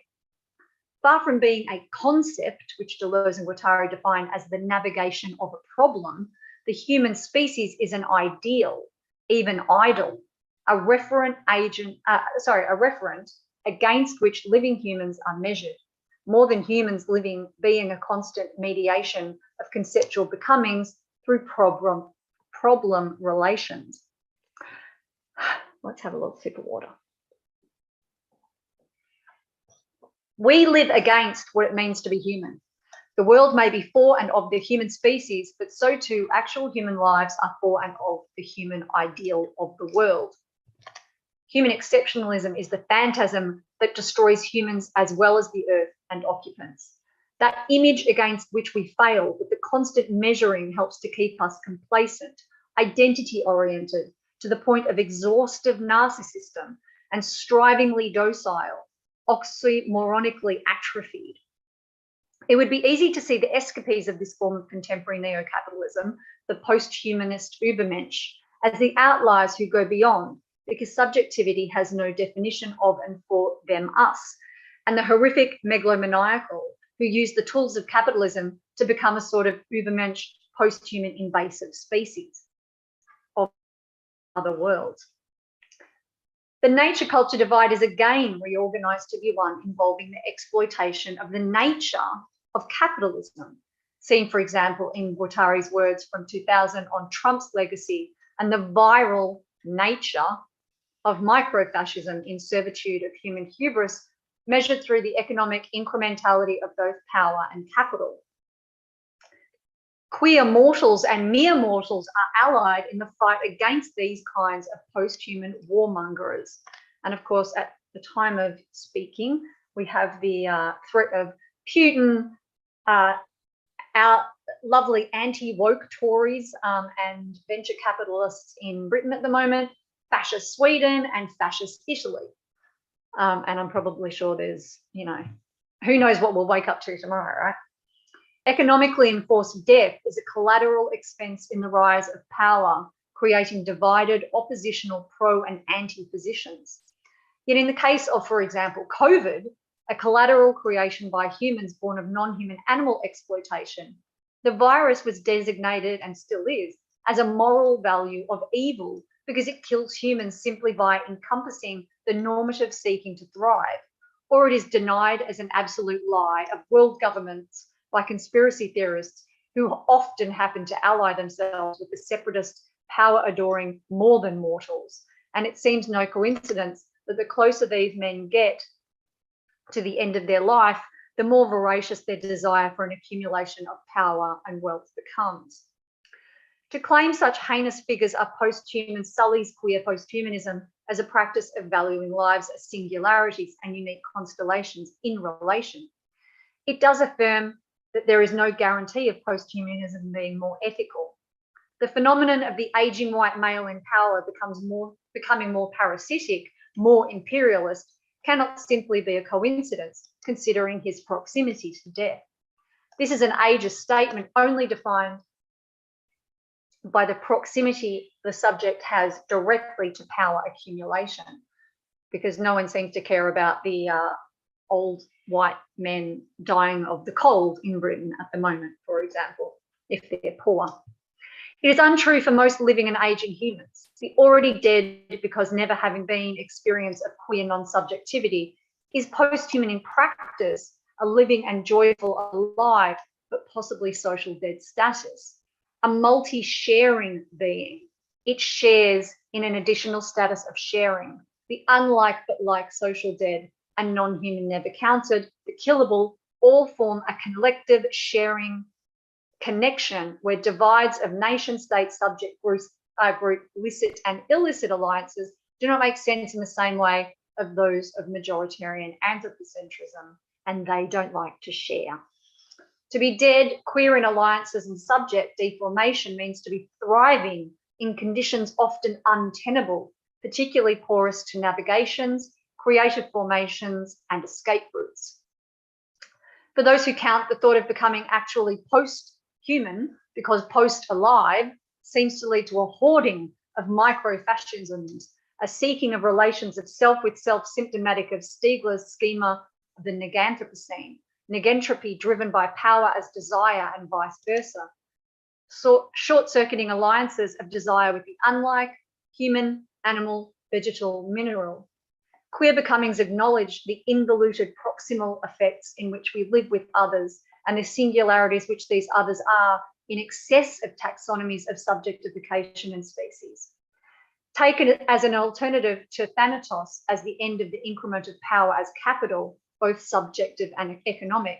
Far from being a concept, which Deleuze and Guattari define as the navigation of a problem, the human species is an ideal, even idle, a referent against which living humans are measured, more than humans living being a constant mediation of conceptual becomings through problem relations. Let's have a little sip of water. We live against what it means to be human. The world may be for and of the human species, but so too actual human lives are for and of the human ideal of the world. Human exceptionalism is the phantasm that destroys humans as well as the earth and occupants. That image against which we fail, but the constant measuring helps to keep us complacent, identity-oriented, to the point of exhaustive narcissism and strivingly docile, oxymoronically atrophied. It would be easy to see the escapees of this form of contemporary neo-capitalism, the post-humanist Übermensch, as the outliers who go beyond, because subjectivity has no definition of and for them, us, and the horrific megalomaniacal who use the tools of capitalism to become a sort of Übermensch, post-human invasive species of other worlds. The nature-culture divide is again reorganised to be one involving the exploitation of the nature of capitalism, seen, for example, in Guattari's words from 2000 on Trump's legacy and the viral nature of microfascism in servitude of human hubris, measured through the economic incrementality of both power and capital. Queer mortals and mere mortals are allied in the fight against these kinds of post-human warmongers. And of course, at the time of speaking, we have the threat of Putin, our lovely anti-woke Tories and venture capitalists in Britain at the moment, fascist Sweden and fascist Italy. And I'm probably sure there's, who knows what we'll wake up to tomorrow, right? Economically enforced death is a collateral expense in the rise of power, creating divided oppositional pro and anti positions. Yet in the case of, for example, COVID, a collateral creation by humans born of non-human animal exploitation, the virus was designated, and still is, as a moral value of evil because it kills humans simply by encompassing the normative seeking to thrive, or it is denied as an absolute lie of world governments by conspiracy theorists who often happen to ally themselves with the separatist, power-adoring more than mortals. And it seems no coincidence that the closer these men get to the end of their life, the more voracious their desire for an accumulation of power and wealth becomes. To claim such heinous figures are post-human sullies queer post-humanism as a practice of valuing lives as singularities and unique constellations in relation. It does affirm that there is no guarantee of post-humanism being more ethical. The phenomenon of the aging white male in power becoming more parasitic, more imperialist, cannot simply be a coincidence, considering his proximity to death. This is an ageist statement only defined by the proximity the subject has directly to power accumulation, because no one seems to care about the old white men dying of the cold in Britain at the moment, for example, if they're poor. It is untrue for most living and aging humans. The already dead, because never having been experience of queer non-subjectivity, is post-human in practice, a living and joyful alive, but possibly social dead status. A multi-sharing being. It shares in an additional status of sharing. The unlike but like social dead and non-human never counted, the killable, all form a collective sharing connection where divides of nation-state subject group licit and illicit alliances do not make sense in the same way of those of majoritarian anthropocentrism, and they don't like to share. To be dead, queer in alliances and subject deformation means to be thriving in conditions often untenable, particularly porous to navigations, creative formations, and escape routes. For those who count, the thought of becoming actually post-human, because post-alive, seems to lead to a hoarding of micro-fascisms, a seeking of relations of self with self symptomatic of Stiegler's schema of the neganthropocene, negentropy driven by power as desire and vice versa, so short-circuiting alliances of desire with the unlike, human, animal, vegetal, mineral. Queer becomings acknowledge the involuted proximal effects in which we live with others and the singularities which these others are in excess of taxonomies of subjectification and species. Taken as an alternative to Thanatos as the end of the increment of power as capital, both subjective and economic,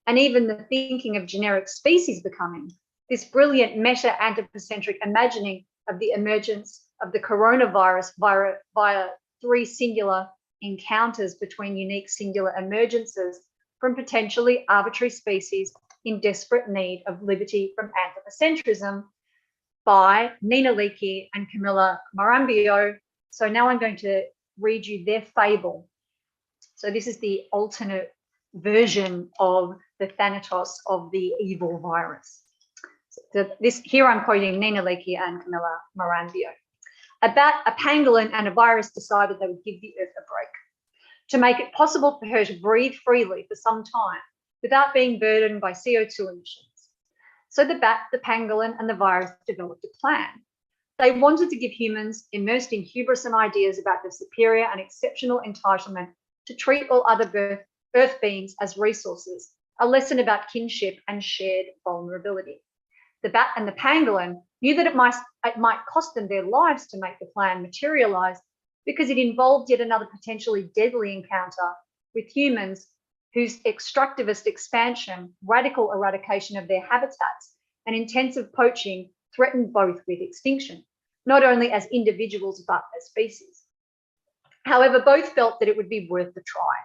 and even the thinking of generic species becoming, this brilliant meta-anthropocentric imagining of the emergence of the coronavirus via three singular encounters between unique singular emergences from potentially arbitrary species in desperate need of liberty from anthropocentrism by Nina Leakey and Camilla Marambio. So now I'm going to read you their fable. So this is the alternate version of the Thanatos of the evil virus. So here I'm quoting Nina Leakey and Camilla Marambio. A pangolin and a virus decided they would give the Earth a break to make it possible for her to breathe freely for some time without being burdened by CO2 emissions. So the bat, the pangolin, and the virus developed a plan. They wanted to give humans immersed in hubris and ideas about their superior and exceptional entitlement to treat all other Earth beings as resources, a lesson about kinship and shared vulnerability. The bat and the pangolin knew that it might cost them their lives to make the plan materialize because it involved yet another potentially deadly encounter with humans whose extractivist expansion, radical eradication of their habitats, and intensive poaching threatened both with extinction, not only as individuals but as species. However, both felt that it would be worth the try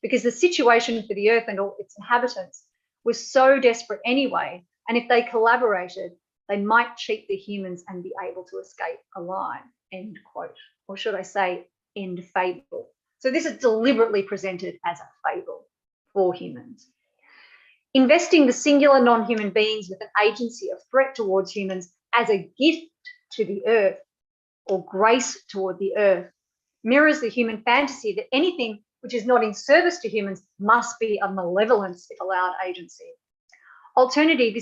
because the situation for the Earth and all its inhabitants was so desperate anyway, and if they collaborated, they might cheat the humans and be able to escape alive, end quote. Or should I say, end fable. So this is deliberately presented as a fable for humans. Investing the singular non-human beings with an agency of threat towards humans as a gift to the Earth or grace toward the Earth mirrors the human fantasy that anything which is not in service to humans must be a malevolence if allowed agency. Alternatively,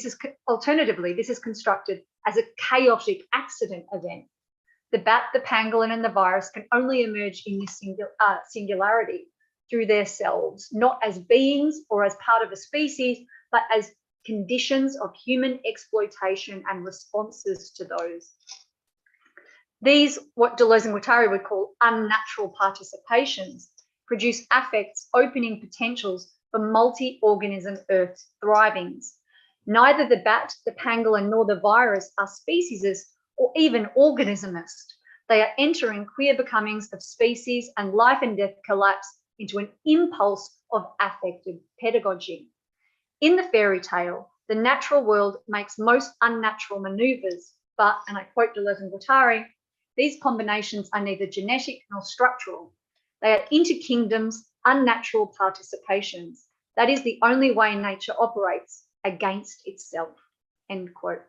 this is constructed as a chaotic accident event. The bat, the pangolin, and the virus can only emerge in this singularity through their selves, not as beings or as part of a species, but as conditions of human exploitation and responses to those. These, what Deleuze and Guattari would call unnatural participations, produce affects opening potentials for multi-organism Earth's thrivings. Neither the bat, the pangolin, nor the virus are speciesist or even organismist. They are entering queer becomings of species, and life and death collapse into an impulse of affective pedagogy. In the fairy tale, the natural world makes most unnatural maneuvers, but, and I quote Deleuze and Guattari, these combinations are neither genetic nor structural. They are interkingdoms, unnatural participations. That is the only way nature operates against itself, end quote.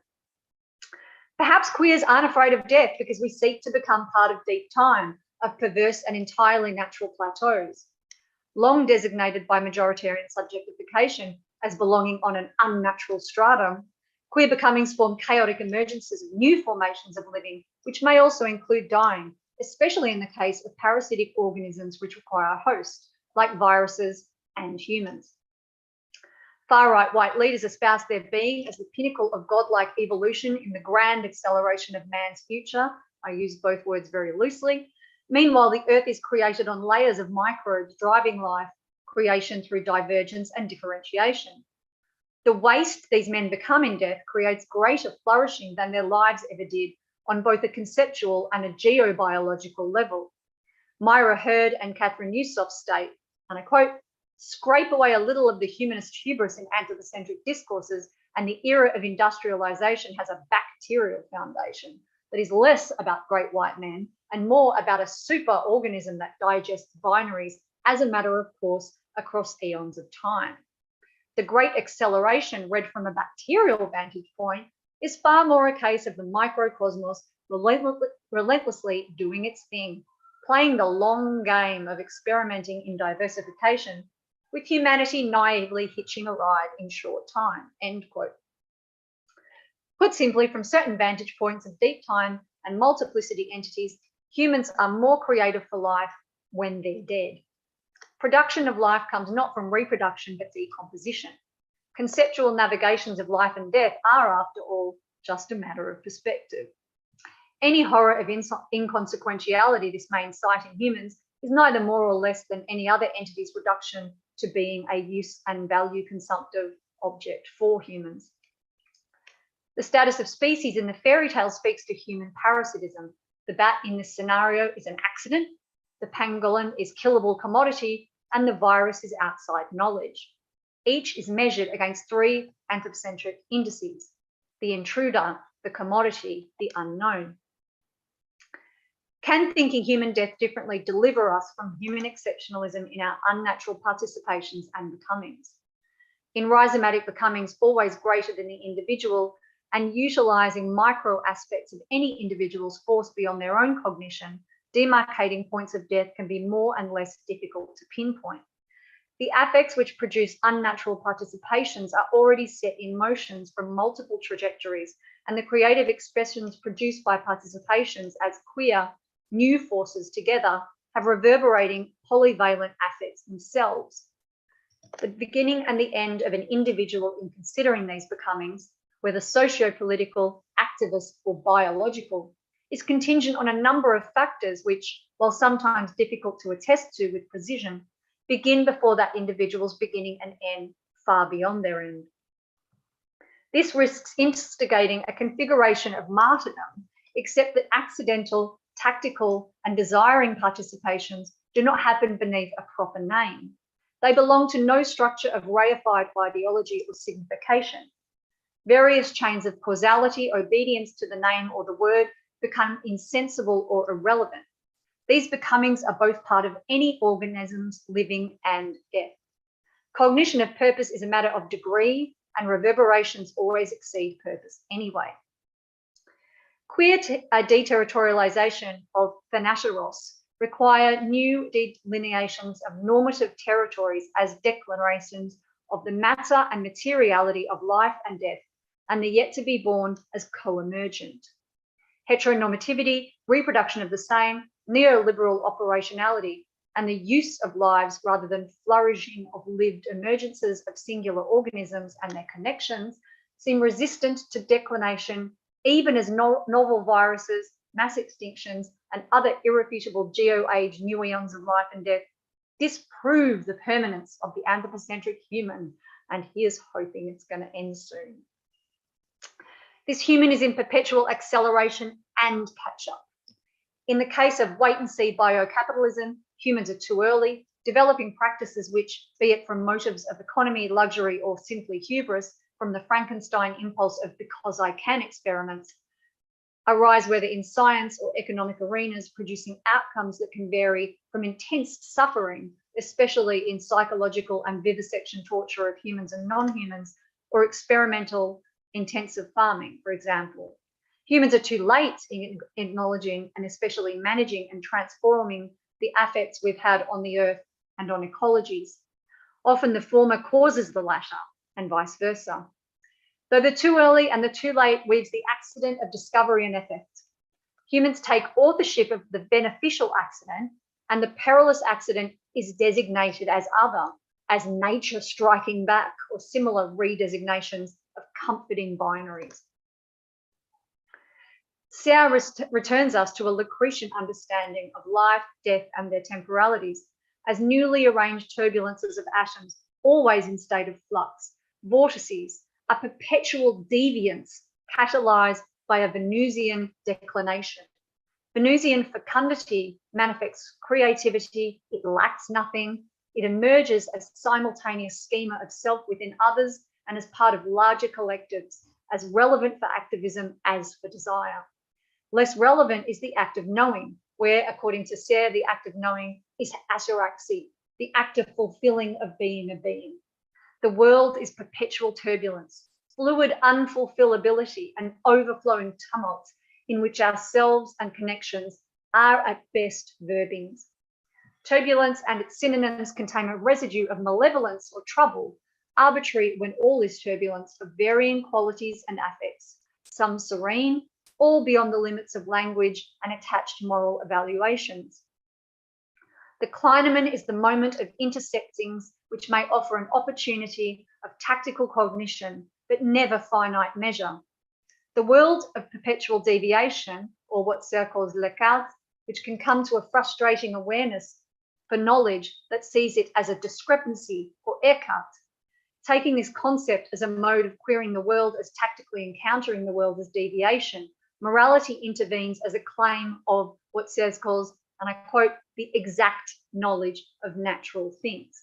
Perhaps queers aren't afraid of death because we seek to become part of deep time, of perverse and entirely natural plateaus. Long designated by majoritarian subjectification as belonging on an unnatural stratum, queer becomings form chaotic emergences of new formations of living, which may also include dying, especially in the case of parasitic organisms which require a host, like viruses and humans. Far-right white leaders espouse their being as the pinnacle of godlike evolution in the grand acceleration of man's future. I use both words very loosely. Meanwhile, the Earth is created on layers of microbes driving life creation through divergence and differentiation. The waste these men become in death creates greater flourishing than their lives ever did on both a conceptual and a geobiological level. Myra Hurd and Catherine Newsoft state, and I quote, "Scrape away a little of the humanist hubris in anthropocentric discourses, and the era of industrialization has a bacterial foundation that is less about great white men and more about a super organism that digests binaries as a matter of course across eons of time. The great acceleration, read from a bacterial vantage point, is far more a case of the microcosmos relentlessly doing its thing, playing the long game of experimenting in diversification, with humanity naively hitching a ride in short time," end quote. Put simply, from certain vantage points of deep time and multiplicity entities, humans are more creative for life, when they're dead. Production of life comes not from reproduction, but decomposition. Conceptual navigations of life and death are, after all, just a matter of perspective. Any horror of inconsequentiality this may incite in humans is neither more or less than any other entity's reduction to being a use and value consumptive object for humans. The status of species in the fairy tale speaks to human parasitism. The bat in this scenario is an accident, the pangolin is killable commodity, and the virus is outside knowledge. Each is measured against three anthropocentric indices: the intruder, the commodity, the unknown. Can thinking human death differently deliver us from human exceptionalism in our unnatural participations and becomings? In rhizomatic becomings always greater than the individual, and utilising micro aspects of any individual's force beyond their own cognition, demarcating points of death can be more and less difficult to pinpoint. The affects which produce unnatural participations are already set in motions from multiple trajectories, and the creative expressions produced by participations as queer, new forces together have reverberating polyvalent affects themselves. The beginning and the end of an individual in considering these becomings, whether socio-political, activist, or biological, is contingent on a number of factors which, while sometimes difficult to attest to with precision, begin before that individual's beginning and end far beyond their end. This risks instigating a configuration of martyrdom, except that accidental, tactical, and desiring participations do not happen beneath a proper name. They belong to no structure of reified ideology or signification. Various chains of causality, obedience to the name or the word, become insensible or irrelevant. These becomings are both part of any organism's living and death. Cognition of purpose is a matter of degree, and reverberations always exceed purpose anyway. Queer deterritorialization of thanatos require new delineations of normative territories as declarations of the matter and materiality of life and death, and the yet to be born as co-emergent. Heteronormativity, reproduction of the same, neoliberal operationality, and the use of lives rather than flourishing of lived emergences of singular organisms and their connections seem resistant to declination, even as novel viruses, mass extinctions, and other irrefutable geo-age new eons of life and death disprove the permanence of the anthropocentric human, and here's hoping it's going to end soon. This human is in perpetual acceleration and catch-up. In the case of wait-and-see biocapitalism, humans are too early, developing practices which, be it from motives of economy, luxury, or simply hubris, from the Frankenstein impulse of because I can experiments, arise whether in science or economic arenas, producing outcomes that can vary from intense suffering, especially in psychological and vivisection torture of humans and non-humans, or experimental intensive farming, for example. Humans are too late in acknowledging and especially managing and transforming the affects we've had on the earth and on ecologies. Often the former causes the latter, and vice versa. Though the too early and the too late weaves the accident of discovery and effect. Humans take authorship of the beneficial accident, and the perilous accident is designated as other, as nature striking back, or similar redesignations of comforting binaries. Sear returns us to a Lucretian understanding of life, death, and their temporalities as newly arranged turbulences of atoms, always in state of flux, vortices, a perpetual deviance catalyzed by a Venusian declination. Venusian fecundity manifests creativity, it lacks nothing, it emerges as simultaneous schema of self within others and as part of larger collectives, as relevant for activism as for desire. Less relevant is the act of knowing, where, according to Sear, the act of knowing is ataraxy, the act of fulfilling of being a being. The world is perpetual turbulence, fluid unfulfillability, and overflowing tumult in which ourselves and connections are at best verbings. Turbulence and its synonyms contain a residue of malevolence or trouble, arbitrary when all is turbulence of varying qualities and affects, some serene, all beyond the limits of language and attached moral evaluations. The clinamen is the moment of intersectings which may offer an opportunity of tactical cognition, but never finite measure. The world of perpetual deviation, or what Searle calls le carte, which can come to a frustrating awareness for knowledge that sees it as a discrepancy or écart. Taking this concept as a mode of querying the world as tactically encountering the world as deviation, morality intervenes as a claim of what Searle calls, and I quote, the exact knowledge of natural things.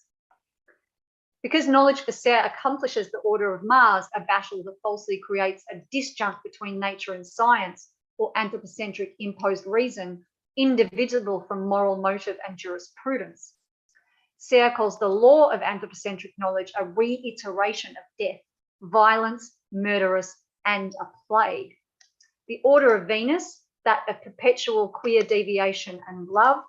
Because knowledge for Searle accomplishes the order of Mars, a battle that falsely creates a disjunct between nature and science, or anthropocentric imposed reason, indivisible from moral motive and jurisprudence. Searle calls the law of anthropocentric knowledge a reiteration of death, violence, murderous, and a plague. The order of Venus, that of perpetual queer deviation and love,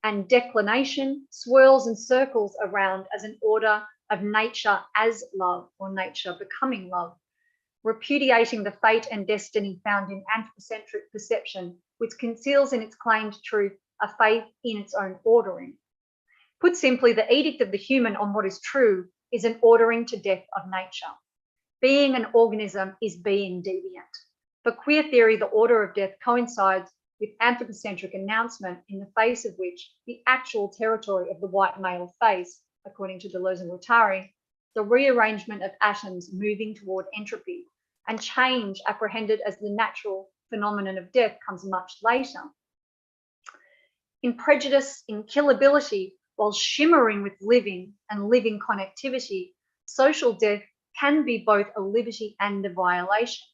and declination, swirls and circles around as an order of nature as love, or nature becoming love, repudiating the fate and destiny found in anthropocentric perception, which conceals in its claimed truth a faith in its own ordering. Put simply, the edict of the human on what is true is an ordering to death of nature. Being an organism is being deviant. For queer theory, the order of death coincides with anthropocentric announcement, in the face of which the actual territory of the white male face, according to Deleuze and Guattari, the rearrangement of atoms moving toward entropy, and change apprehended as the natural phenomenon of death comes much later. In prejudice, in killability, while shimmering with living and living connectivity, social death can be both a liberty and a violation.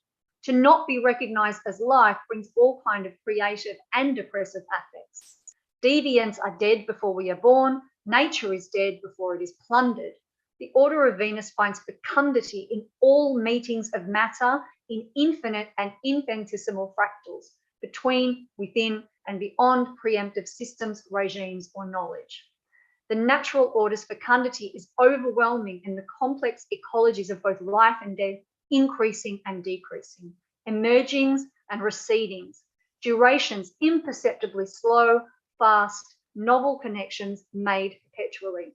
To not be recognised as life brings all kind of creative and oppressive affects. Deviants are dead before we are born. Nature is dead before it is plundered. The order of Venus finds fecundity in all meetings of matter in infinite and infinitesimal fractals, between, within, and beyond preemptive systems, regimes, or knowledge. The natural order's fecundity is overwhelming in the complex ecologies of both life and death, increasing and decreasing, emergings and recedings, durations imperceptibly slow, fast, novel connections made perpetually.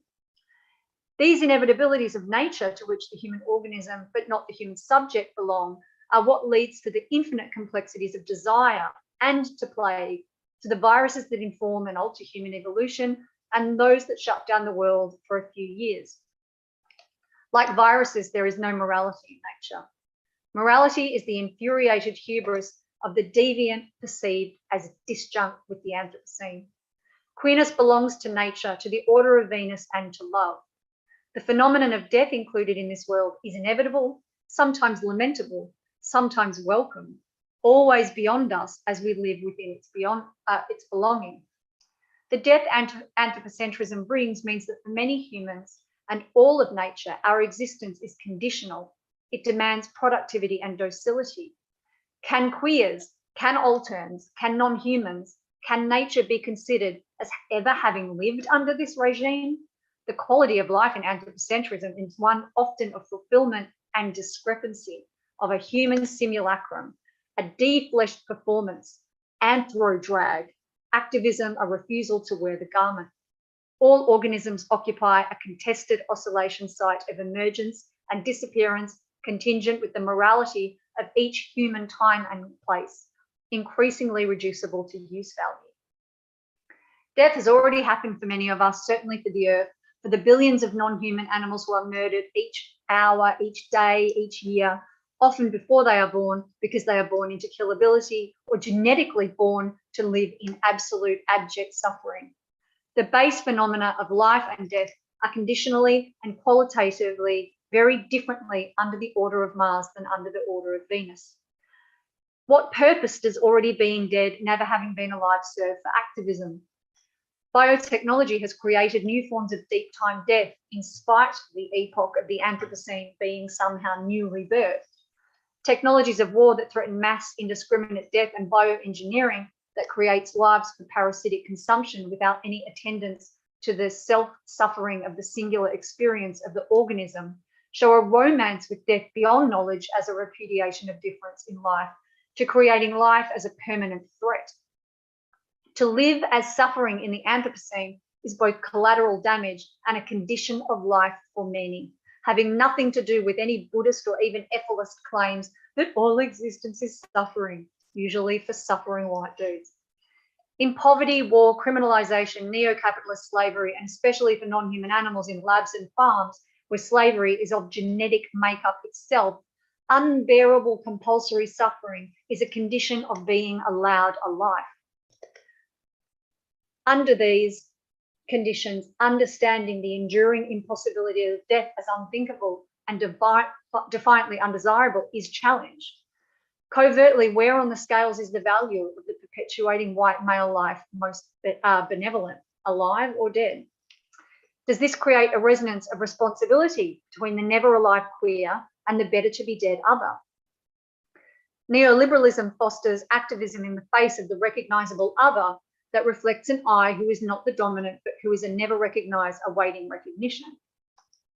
These inevitabilities of nature, to which the human organism, but not the human subject, belong, are what leads to the infinite complexities of desire and to plague, to the viruses that inform and alter human evolution, and those that shut down the world for a few years. Like viruses, there is no morality in nature. Morality is the infuriated hubris of the deviant perceived as disjunct with the Anthropocene. Queerness belongs to nature, to the order of Venus, and to love. The phenomenon of death included in this world is inevitable, sometimes lamentable, sometimes welcome, always beyond us as we live within its belonging. The death anthropocentrism brings means that for many humans and all of nature, our existence is conditional. It demands productivity and docility. Can queers, can alterns, can non-humans, can nature be considered as ever having lived under this regime? The quality of life in anthropocentrism is one often of fulfillment and discrepancy, of a human simulacrum, a defleshed performance, anthro-drag, activism, a refusal to wear the garment. All organisms occupy a contested oscillation site of emergence and disappearance, contingent with the morality of each human time and place, increasingly reducible to use value. Death has already happened for many of us, certainly for the Earth, for the billions of non-human animals who are murdered each hour, each day, each year, often before they are born, because they are born into killability or genetically born to live in absolute abject suffering. The base phenomena of life and death are conditionally and qualitatively very differently under the order of Mars than under the order of Venus. What purpose does already being dead, never having been alive, serve for activism? Biotechnology has created new forms of deep time death in spite of the epoch of the Anthropocene being somehow newly birthed. Technologies of war that threaten mass indiscriminate death and bioengineering that creates lives for parasitic consumption without any attendance to the self-suffering of the singular experience of the organism show a romance with death beyond knowledge as a repudiation of difference in life, to creating life as a permanent threat. To live as suffering in the Anthropocene is both collateral damage and a condition of life for many, having nothing to do with any Buddhist or even ethicist claims that all existence is suffering, usually for suffering white dudes. In poverty, war, criminalisation, neo-capitalist slavery, and especially for non-human animals in labs and farms, where slavery is of genetic makeup itself, unbearable compulsory suffering is a condition of being allowed a life. Under these conditions, understanding the enduring impossibility of death as unthinkable and defiantly undesirable is challenged. Covertly, where on the scales is the value of the perpetuating white male life most benevolent, alive or dead? Does this create a resonance of responsibility between the never alive queer and the better to be dead other? Neoliberalism fosters activism in the face of the recognisable other that reflects an I who is not the dominant, but who is a never recognised awaiting recognition.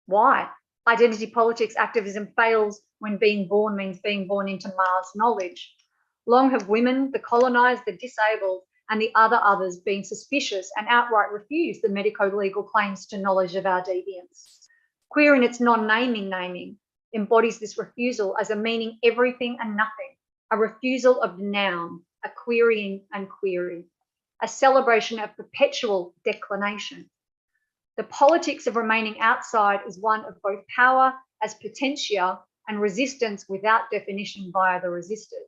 Why? Identity politics activism fails when being born means being born into Mars knowledge. Long have women, the colonised, the disabled, and the other others been suspicious and outright refused the medico-legal claims to knowledge of our deviance. Queer in its non-naming naming embodies this refusal as a meaning everything and nothing, a refusal of noun, a querying and query, a celebration of perpetual declination. The politics of remaining outside is one of both power as potentia and resistance without definition via the resisted.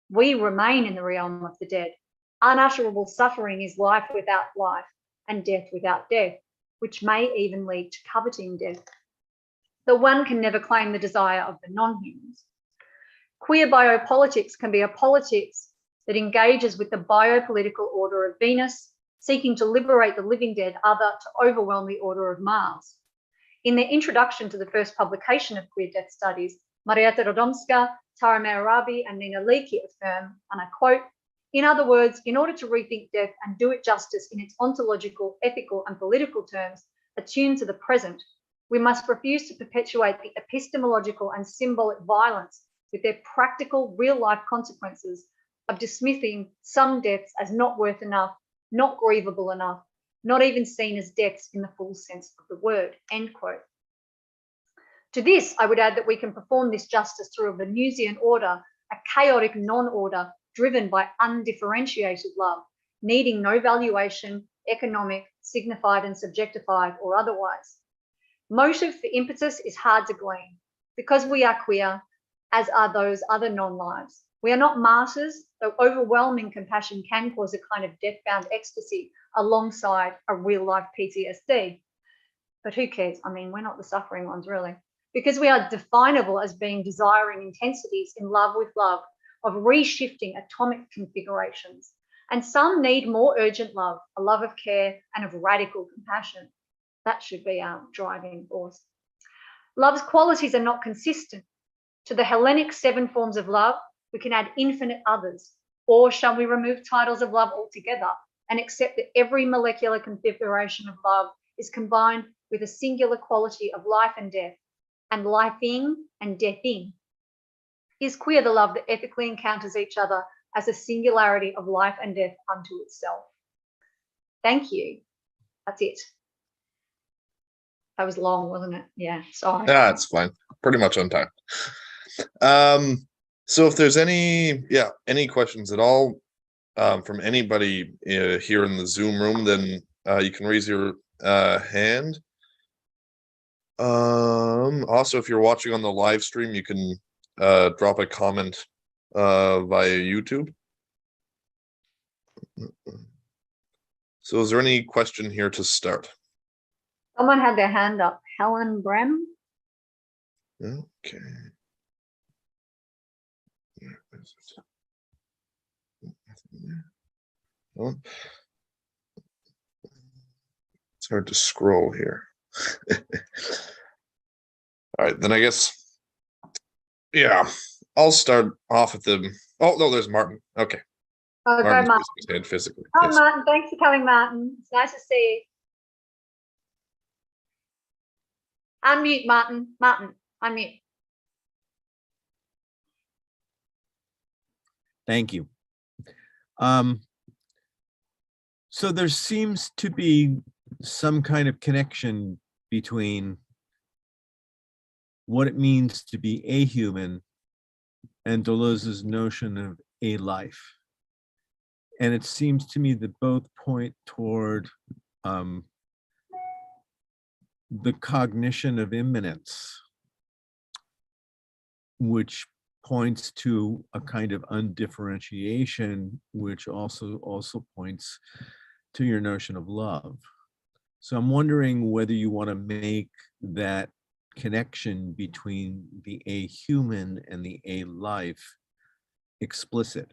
We remain in the realm of the dead. Unutterable suffering is life without life and death without death, which may even lead to coveting death. The one can never claim the desire of the non-humans. Queer biopolitics can be a politics that engages with the biopolitical order of Venus, seeking to liberate the living dead other to overwhelm the order of Mars. In their introduction to the first publication of queer death studies, Marietta Radomska, Tara Mehrabi, and Nina Leakey affirm, and I quote, "In other words, in order to rethink death and do it justice in its ontological, ethical, and political terms, attuned to the present, we must refuse to perpetuate the epistemological and symbolic violence with their practical, real-life consequences of dismissing some deaths as not worth enough, not grievable enough, not even seen as deaths in the full sense of the word," end quote. To this, I would add that we can perform this justice through a Venusian order, a chaotic non-order driven by undifferentiated love, needing no valuation, economic, signified and subjectified or otherwise. Motive for impetus is hard to glean because we are queer, as are those other non-lives. We are not martyrs, though overwhelming compassion can cause a kind of death-bound ecstasy alongside a real-life PTSD. But who cares? I mean, we're not the suffering ones, really. Because we are definable as being desiring intensities in love with love, of reshifting atomic configurations. And some need more urgent love, a love of care and of radical compassion. That should be our driving force. Love's qualities are not consistent. To the Hellenic 7 forms of love, we can add infinite others. Or shall we remove titles of love altogether and accept that every molecular configuration of love is combined with a singular quality of life and death, and lifing and deathing? Is queer the love that ethically encounters each other as a singularity of life and death unto itself? Thank you. That's it. That was long, wasn't it? Yeah, sorry. Yeah, it's fine. Pretty much on time. So if there's any questions at all from anybody here in the Zoom room, then you can raise your hand. Also, if you're watching on the live stream, you can drop a comment via YouTube. So is there any question here to start? Someone had their hand up. Helen Brem. Okay. Well, it's hard to scroll here. All right, then I guess, yeah, I'll start off at the. Oh no, there's Martin. Okay. Oh, Martin's go, Martin. raising his hand physically. Oh, Yes. Martin, thanks for coming, Martin. It's nice to see you. Unmute, Martin. Martin, unmute. Thank you. So there seems to be some kind of connection between what it means to be a human and Deleuze's notion of a life. And it seems to me that both point toward the cognition of immanence, which points to a kind of undifferentiation, which also points to your notion of love. So I'm wondering whether you want to make that connection between the a human and the a life explicit.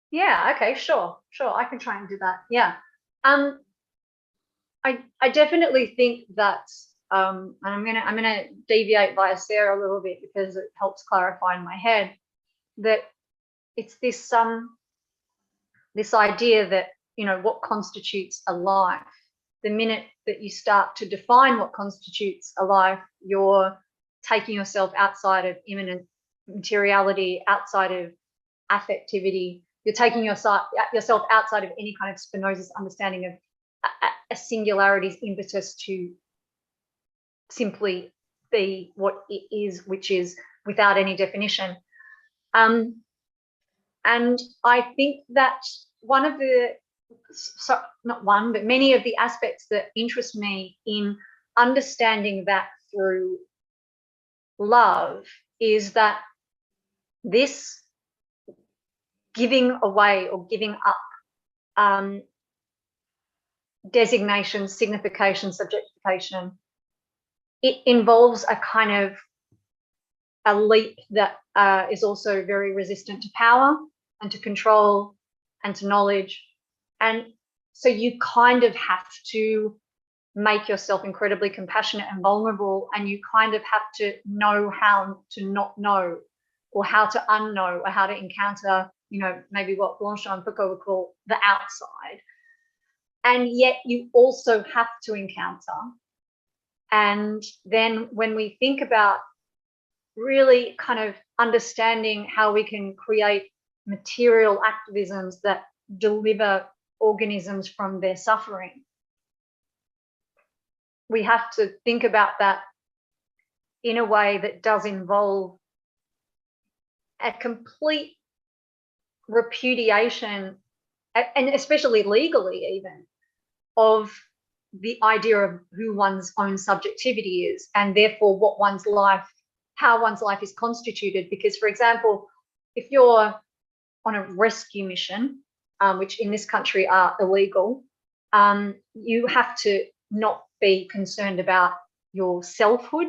Yeah, okay, sure. I can try and do that. Yeah. I definitely think that and I'm gonna deviate via Sarah a little bit because it helps clarify in my head that it's this idea that, you know, what constitutes a life. The minute that you start to define what constitutes a life, you're taking yourself outside of immanent materiality, outside of affectivity. You're taking yourself outside of any kind of Spinoza's understanding of a singularity's impetus to simply be what it is, which is without any definition. And I think that one of the, not one, but many of the aspects that interest me in understanding that through love is that this giving away or giving up designation, signification, subjectification, it involves a kind of a leap that is also very resistant to power and to control and to knowledge. And so you kind of have to make yourself incredibly compassionate and vulnerable, and you kind of have to know how to not know, or how to unknow, or how to encounter, you know, maybe what Blanchard and Foucault would call the outside. And yet you also have to encounter. And then when we think about really kind of understanding how we can create material activisms that deliver organisms from their suffering, we have to think about that in a way that does involve a complete repudiation, and especially legally even, of the idea of who one's own subjectivity is, and therefore what one's life, how one's life is constituted. Because, for example, if you're on a rescue mission, which in this country are illegal, you have to not be concerned about your selfhood,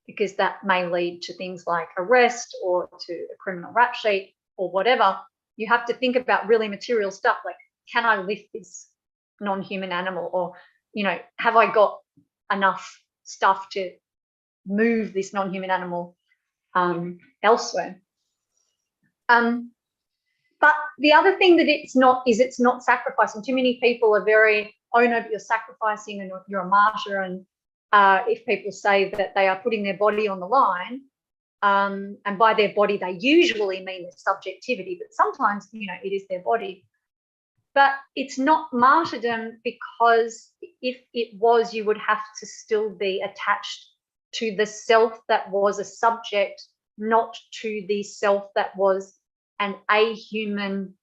because that may lead to things like arrest or to a criminal rap sheet or whatever. You have to think about really material stuff like, can I lift this non-human animal? Or, you know, have I got enough stuff to move this non-human animal elsewhere? But the other thing that it's not is it's not sacrificing. Too many people are very, oh no, but you're sacrificing and you're a martyr. And if people say that they are putting their body on the line, and by their body they usually mean their subjectivity, but sometimes, you know, it is their body. But it's not martyrdom, because if it was, you would have to still be attached to the self that was a subject, not to the self that was an a-human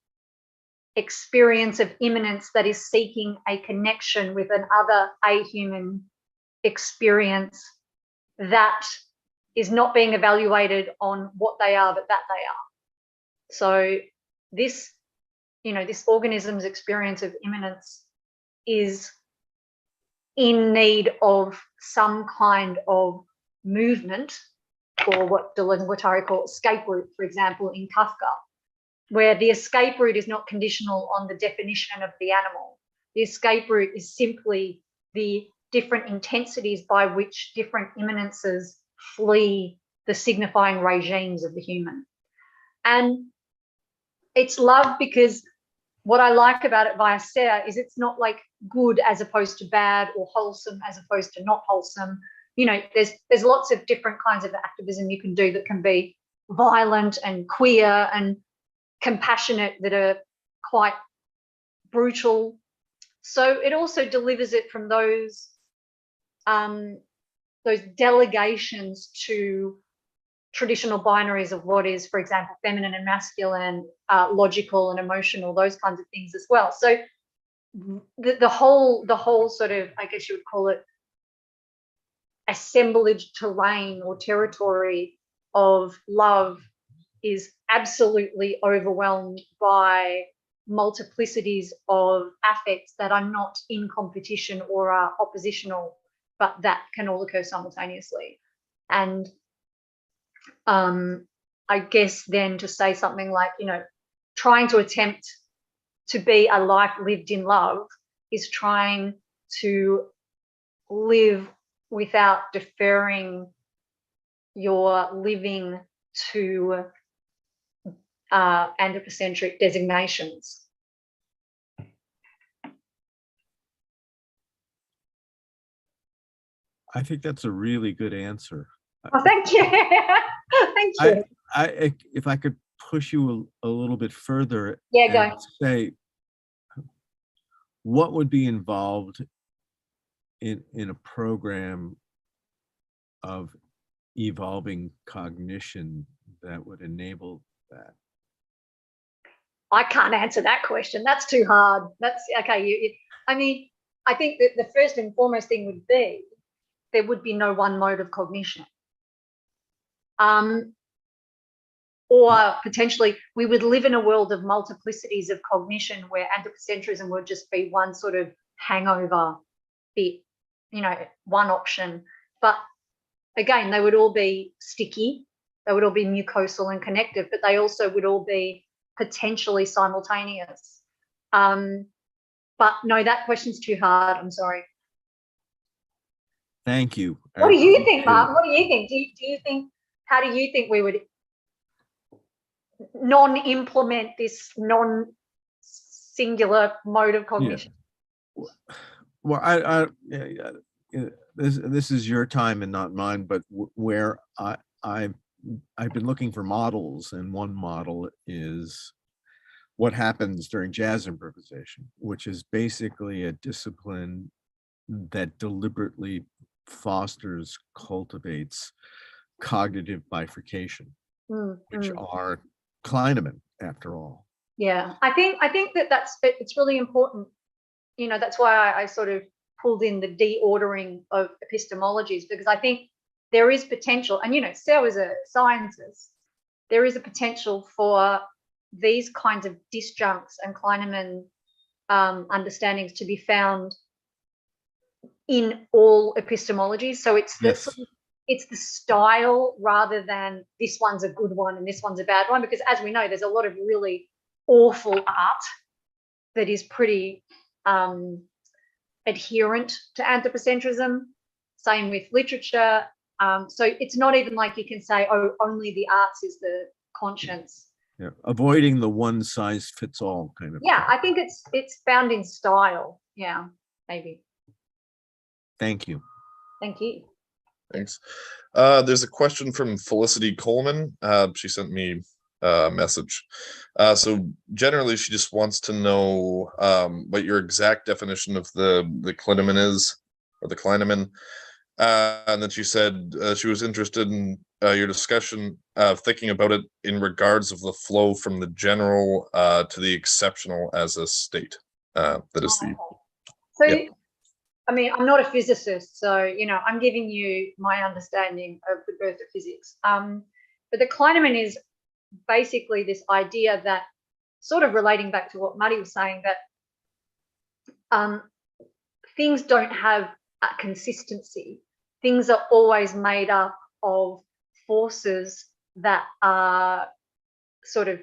experience of immanence that is seeking a connection with another a-human experience that is not being evaluated on what they are, but that they are. So this, you know, this organism's experience of immanence is in need of some kind of movement, or what Deleuze and Guattari call escape route, for example, in Kafka, where the escape route is not conditional on the definition of the animal. The escape route is simply the different intensities by which different immanences flee the signifying regimes of the human. And it's love, because what I like about it via Sarah is it's not like good as opposed to bad, or wholesome as opposed to not wholesome. You know, there's lots of different kinds of activism you can do that can be violent and queer and compassionate, that are quite brutal So it also delivers it from those delegations to traditional binaries of what is, for example, feminine and masculine, logical and emotional, those kinds of things as well. So the whole sort of, I guess you would call it, assemblage terrain or territory of love is absolutely overwhelmed by multiplicities of affects that are not in competition or are oppositional, but that can all occur simultaneously. And I guess then to say something like, trying to attempt to be a life lived in love is trying to live without deferring your living to anthropocentric designations. I think that's a really good answer. Oh, thank you. Thank you. If I could push you a little bit further, Yeah, go. Say, what would be involved in a program of evolving cognition that would enable that? I can't answer that question. That's too hard. That's okay. I mean, I think that the first and foremost thing would be there would be no one mode of cognition. Or potentially we would live in a world of multiplicities of cognition where anthropocentrism would just be one sort of hangover bit, one option. But again, they would all be sticky, they would all be mucosal and connective, but they also would all be potentially simultaneous. But no, that question's too hard. I'm sorry. Thank you. What do you think, Martin? What do you think? Do you think, how do you think we would non-implement this non-singular mode of cognition? Yeah. Well, this is your time and not mine, but where I've been looking for models, and one model is what happens during jazz improvisation, which is basically a discipline that deliberately fosters, cultivates cognitive bifurcation, which are Kleineman, after all. Yeah, I think it's really important. That's why I sort of pulled in the deordering of epistemologies, because I think there is potential, and so as a scientist, there is a potential for these kinds of disjuncts and Kleineman understandings to be found in all epistemologies. So it's the style rather than this one's a good one and this one's a bad one, because as we know, there's a lot of really awful art that is pretty adherent to anthropocentrism. Same with literature. So it's not even like you can say, oh, only the arts is the conscience. Yeah, avoiding the one size fits all kind of. Yeah, thing. I think it's found in style. Yeah, maybe. Thank you. Thank you. Thanks. There's a question from Felicity Coleman. She sent me a message. So generally, she just wants to know what your exact definition of the Kleineman is, or the Kleineman. And then she said she was interested in your discussion of thinking about it in regards of the flow from the general to the exceptional as a state. That is the. So. Yeah. I mean, I'm not a physicist, so, I'm giving you my understanding of the birth of physics. But the Kleineman is basically this idea that, sort of relating back to what Muddy was saying, that things don't have a consistency. Things are always made up of forces that are sort of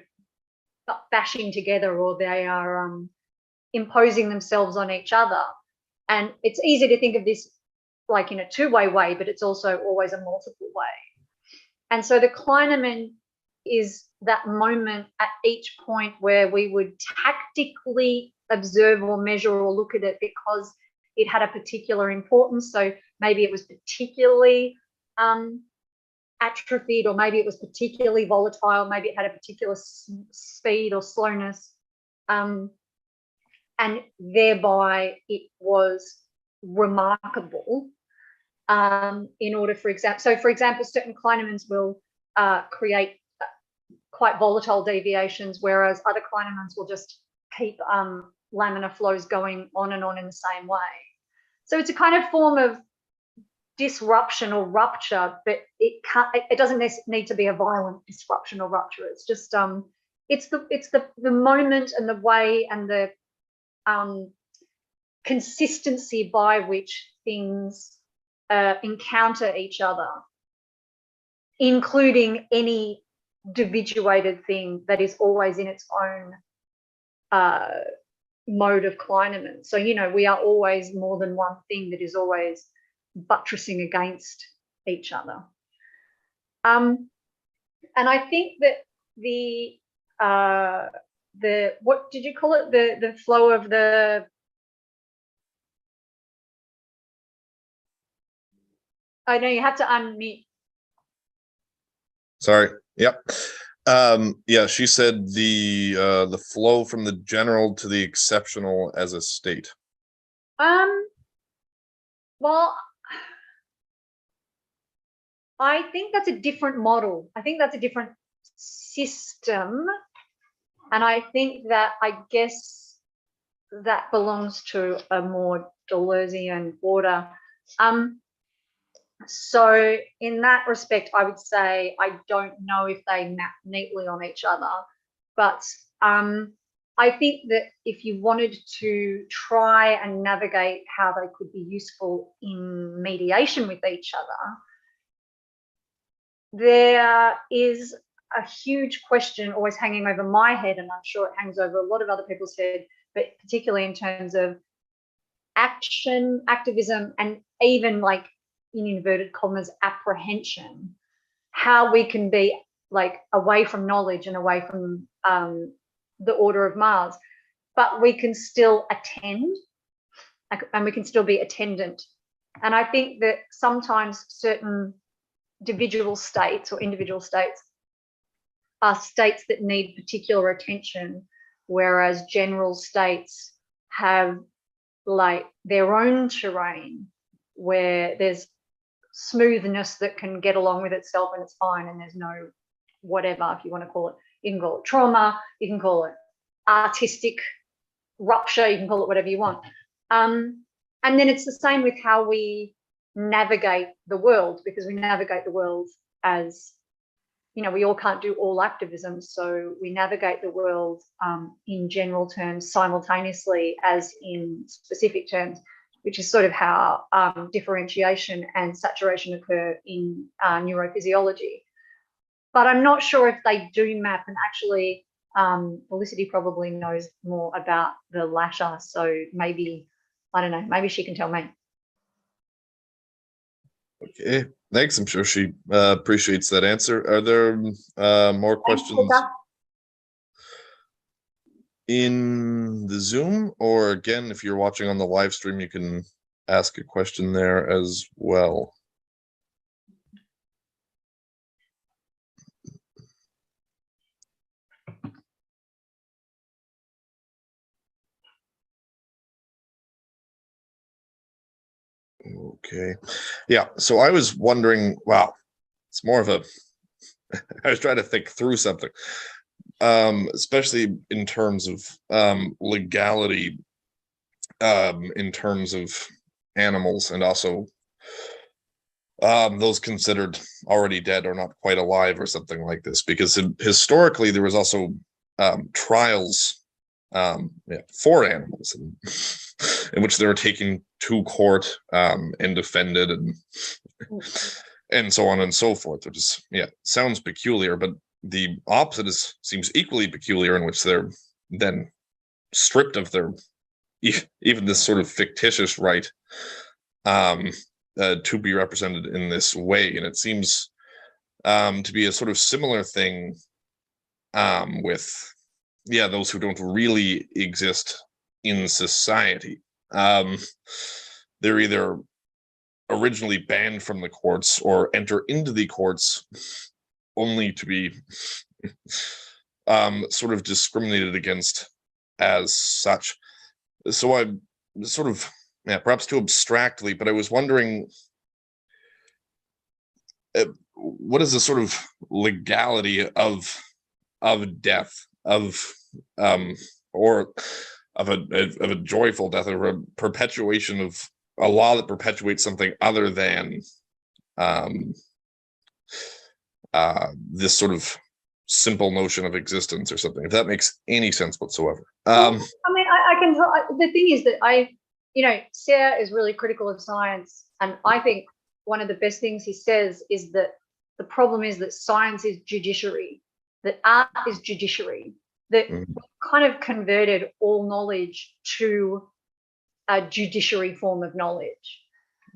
bashing together, or they are imposing themselves on each other. And it's easy to think of this like in a two-way way, but it's also always a multiple way. And so the Kleineman is that moment at each point where we would tactically observe or measure or look at it because it had a particular importance. So maybe it was particularly atrophied, or maybe it was particularly volatile, maybe it had a particular speed or slowness. and thereby it was remarkable. In order, for example, certain Kleinemans will create quite volatile deviations, whereas other Kleinemans will just keep laminar flows going on and on in the same way. So it's a kind of form of disruption or rupture, but it doesn't need to be a violent disruption or rupture. It's just it's the moment and the way and the consistency by which things encounter each other, including any individuated thing that is always in its own mode of Kleineman. So, we are always more than one thing that is always buttressing against each other. And I think that the what did you call it? The flow of the I know you had to unmute. Sorry. Yep. Yeah, she said the flow from the general to the exceptional as a state. Well, I think that's a different model. I think that's a different system. And I think that, I guess, that belongs to a more Deleuzian order. So in that respect, I would say I don't know if they map neatly on each other, but I think that if you wanted to try and navigate how they could be useful in mediation with each other, there is a huge question always hanging over my head, and I'm sure it hangs over a lot of other people's head, but particularly in terms of action, activism, and even, like, in inverted commas, apprehension, how we can be, like, away from knowledge and away from the order of Mars, but we can still attend and we can still be attendant. And I think that sometimes certain individual states are states that need particular attention, whereas general states have, like, their own terrain where there's smoothness that can get along with itself and it's fine, and there's no whatever, if you want to call it. You can call it trauma, you can call it artistic rupture, you can call it whatever you want. And then it's the same with how we navigate the world, because we navigate the world as, we all can't do all activism, so we navigate the world in general terms simultaneously as in specific terms, which is sort of how differentiation and saturation occur in neurophysiology. But I'm not sure if they do map, and actually Felicity probably knows more about the latter, so maybe, I don't know, maybe she can tell me. Okay, thanks. I'm sure she appreciates that answer. Are there more questions in the Zoom? Or again, if you're watching on the live stream, you can ask a question there as well. Okay. Yeah, so I was wondering, wow, it's more of a, I was trying to think through something, especially in terms of legality, in terms of animals, and also those considered already dead or not quite alive or something like this, because historically there was also trials for animals in which they were taken to court and defended and so on and so forth, which is, sounds peculiar, but the opposite seems equally peculiar, in which they're then stripped of their even this sort of fictitious right to be represented in this way. And it seems to be a sort of similar thing with those who don't really exist in society. They're either originally banned from the courts or enter into the courts only to be sort of discriminated against as such. So I'm sort of, perhaps too abstractly, but I was wondering, what is the sort of legality of death, or of a joyful death, or a perpetuation of a law that perpetuates something other than this sort of simple notion of existence or something, if that makes any sense whatsoever. I mean, I can. The thing is that Sarah is really critical of science, and I think one of the best things he says is that the problem is that science is judiciary, that art is judiciary, that we've kind of converted all knowledge to a judiciary form of knowledge,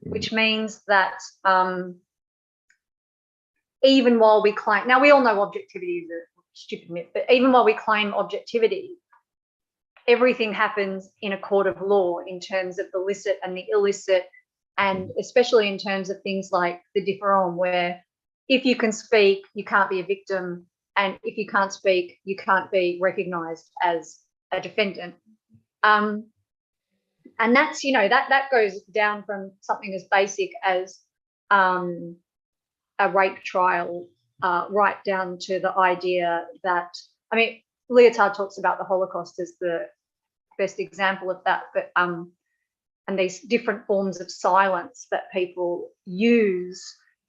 which means that even while we claim, now we all know objectivity is a stupid myth, but even while we claim objectivity, everything happens in a court of law in terms of the licit and the illicit, and especially in terms of things like the différent, where if you can speak, you can't be a victim, and if you can't speak, you can't be recognised as a defendant. And that's, that goes down from something as basic as a rape trial, right down to the idea that, I mean, Lyotard talks about the Holocaust as the best example of that, but and these different forms of silence that people use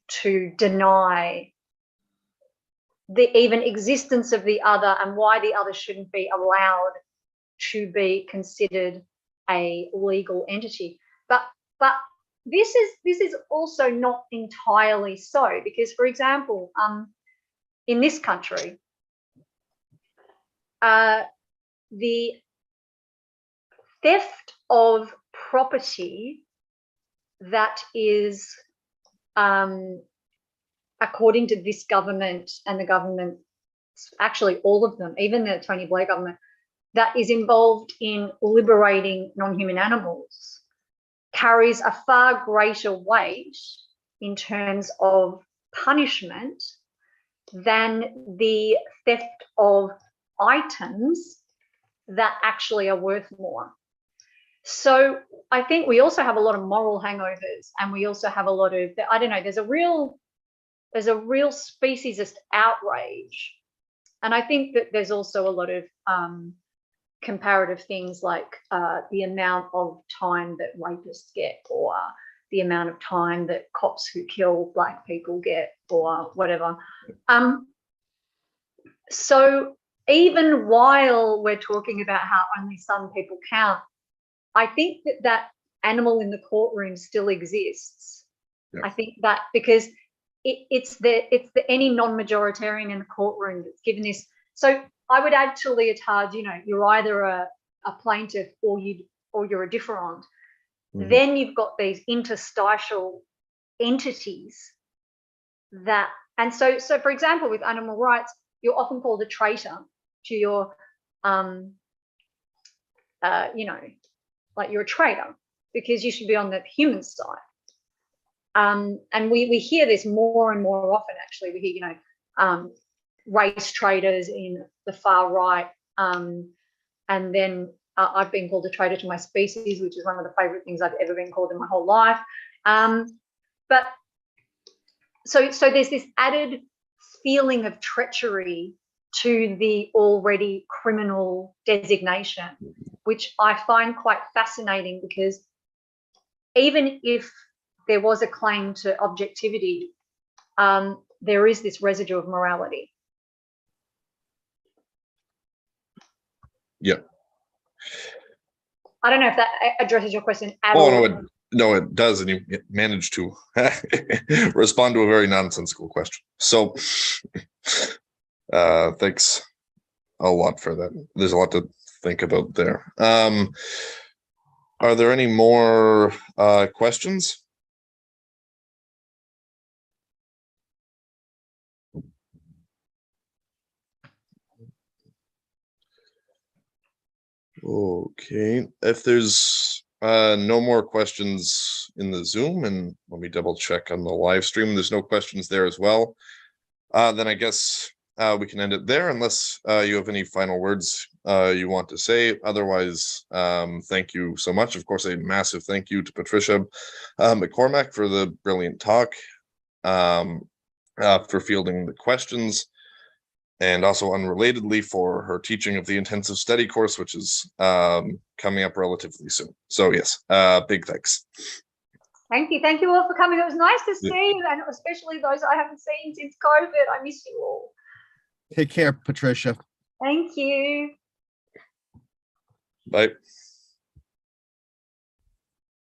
to deny the even existence of the other, and why the other shouldn't be allowed to be considered a legal entity. But this is also not entirely so, because, for example, in this country, the theft of property that is, according to this government and the government, actually all of them, even the Tony Blair government, that is involved in liberating non-human animals, carries a far greater weight in terms of punishment than the theft of items that actually are worth more. So I think we also have a lot of moral hangovers, and we also have a lot of, I don't know, there's a real speciesist outrage. And I think that there's also a lot of comparative things like the amount of time that rapists get, or the amount of time that cops who kill Black people get, or whatever. So even while we're talking about how only some people count, I think that animal in the courtroom still exists. Yeah. I think that because it's the any non-majoritarian in the courtroom that's given this. So I would add to Lyotard, you're either a plaintiff or you're a différent. Mm-hmm. Then you've got these interstitial entities that, and so for example, with animal rights, you're often called a traitor to your, like you're a traitor because you should be on the human side. And we hear this more and more often, actually. We hear, race traitors in the far right. And then I've been called a traitor to my species, which is one of the favourite things I've ever been called in my whole life. But so there's this added feeling of treachery to the already criminal designation, which I find quite fascinating, because even if there was a claim to objectivity, there is this residue of morality. Yeah. I don't know if that addresses your question at all. No, it does, and you managed to respond to a very nonsensical question. So thanks a lot for that. There's a lot to think about there. Are there any more questions? Okay, if there's no more questions in the Zoom, and let me double check on the live stream, there's no questions there as well, then I guess we can end it there unless you have any final words you want to say. Otherwise, thank you so much. Of course, a massive thank you to Patricia MacCormack for the brilliant talk, for fielding the questions, and also unrelatedly for her teaching of the intensive study course, which is coming up relatively soon. So yes, big thanks. Thank you. Thank you all for coming. It was nice to see you, and especially those I haven't seen since COVID. I miss you all. Take care, Patricia. Thank you. Bye.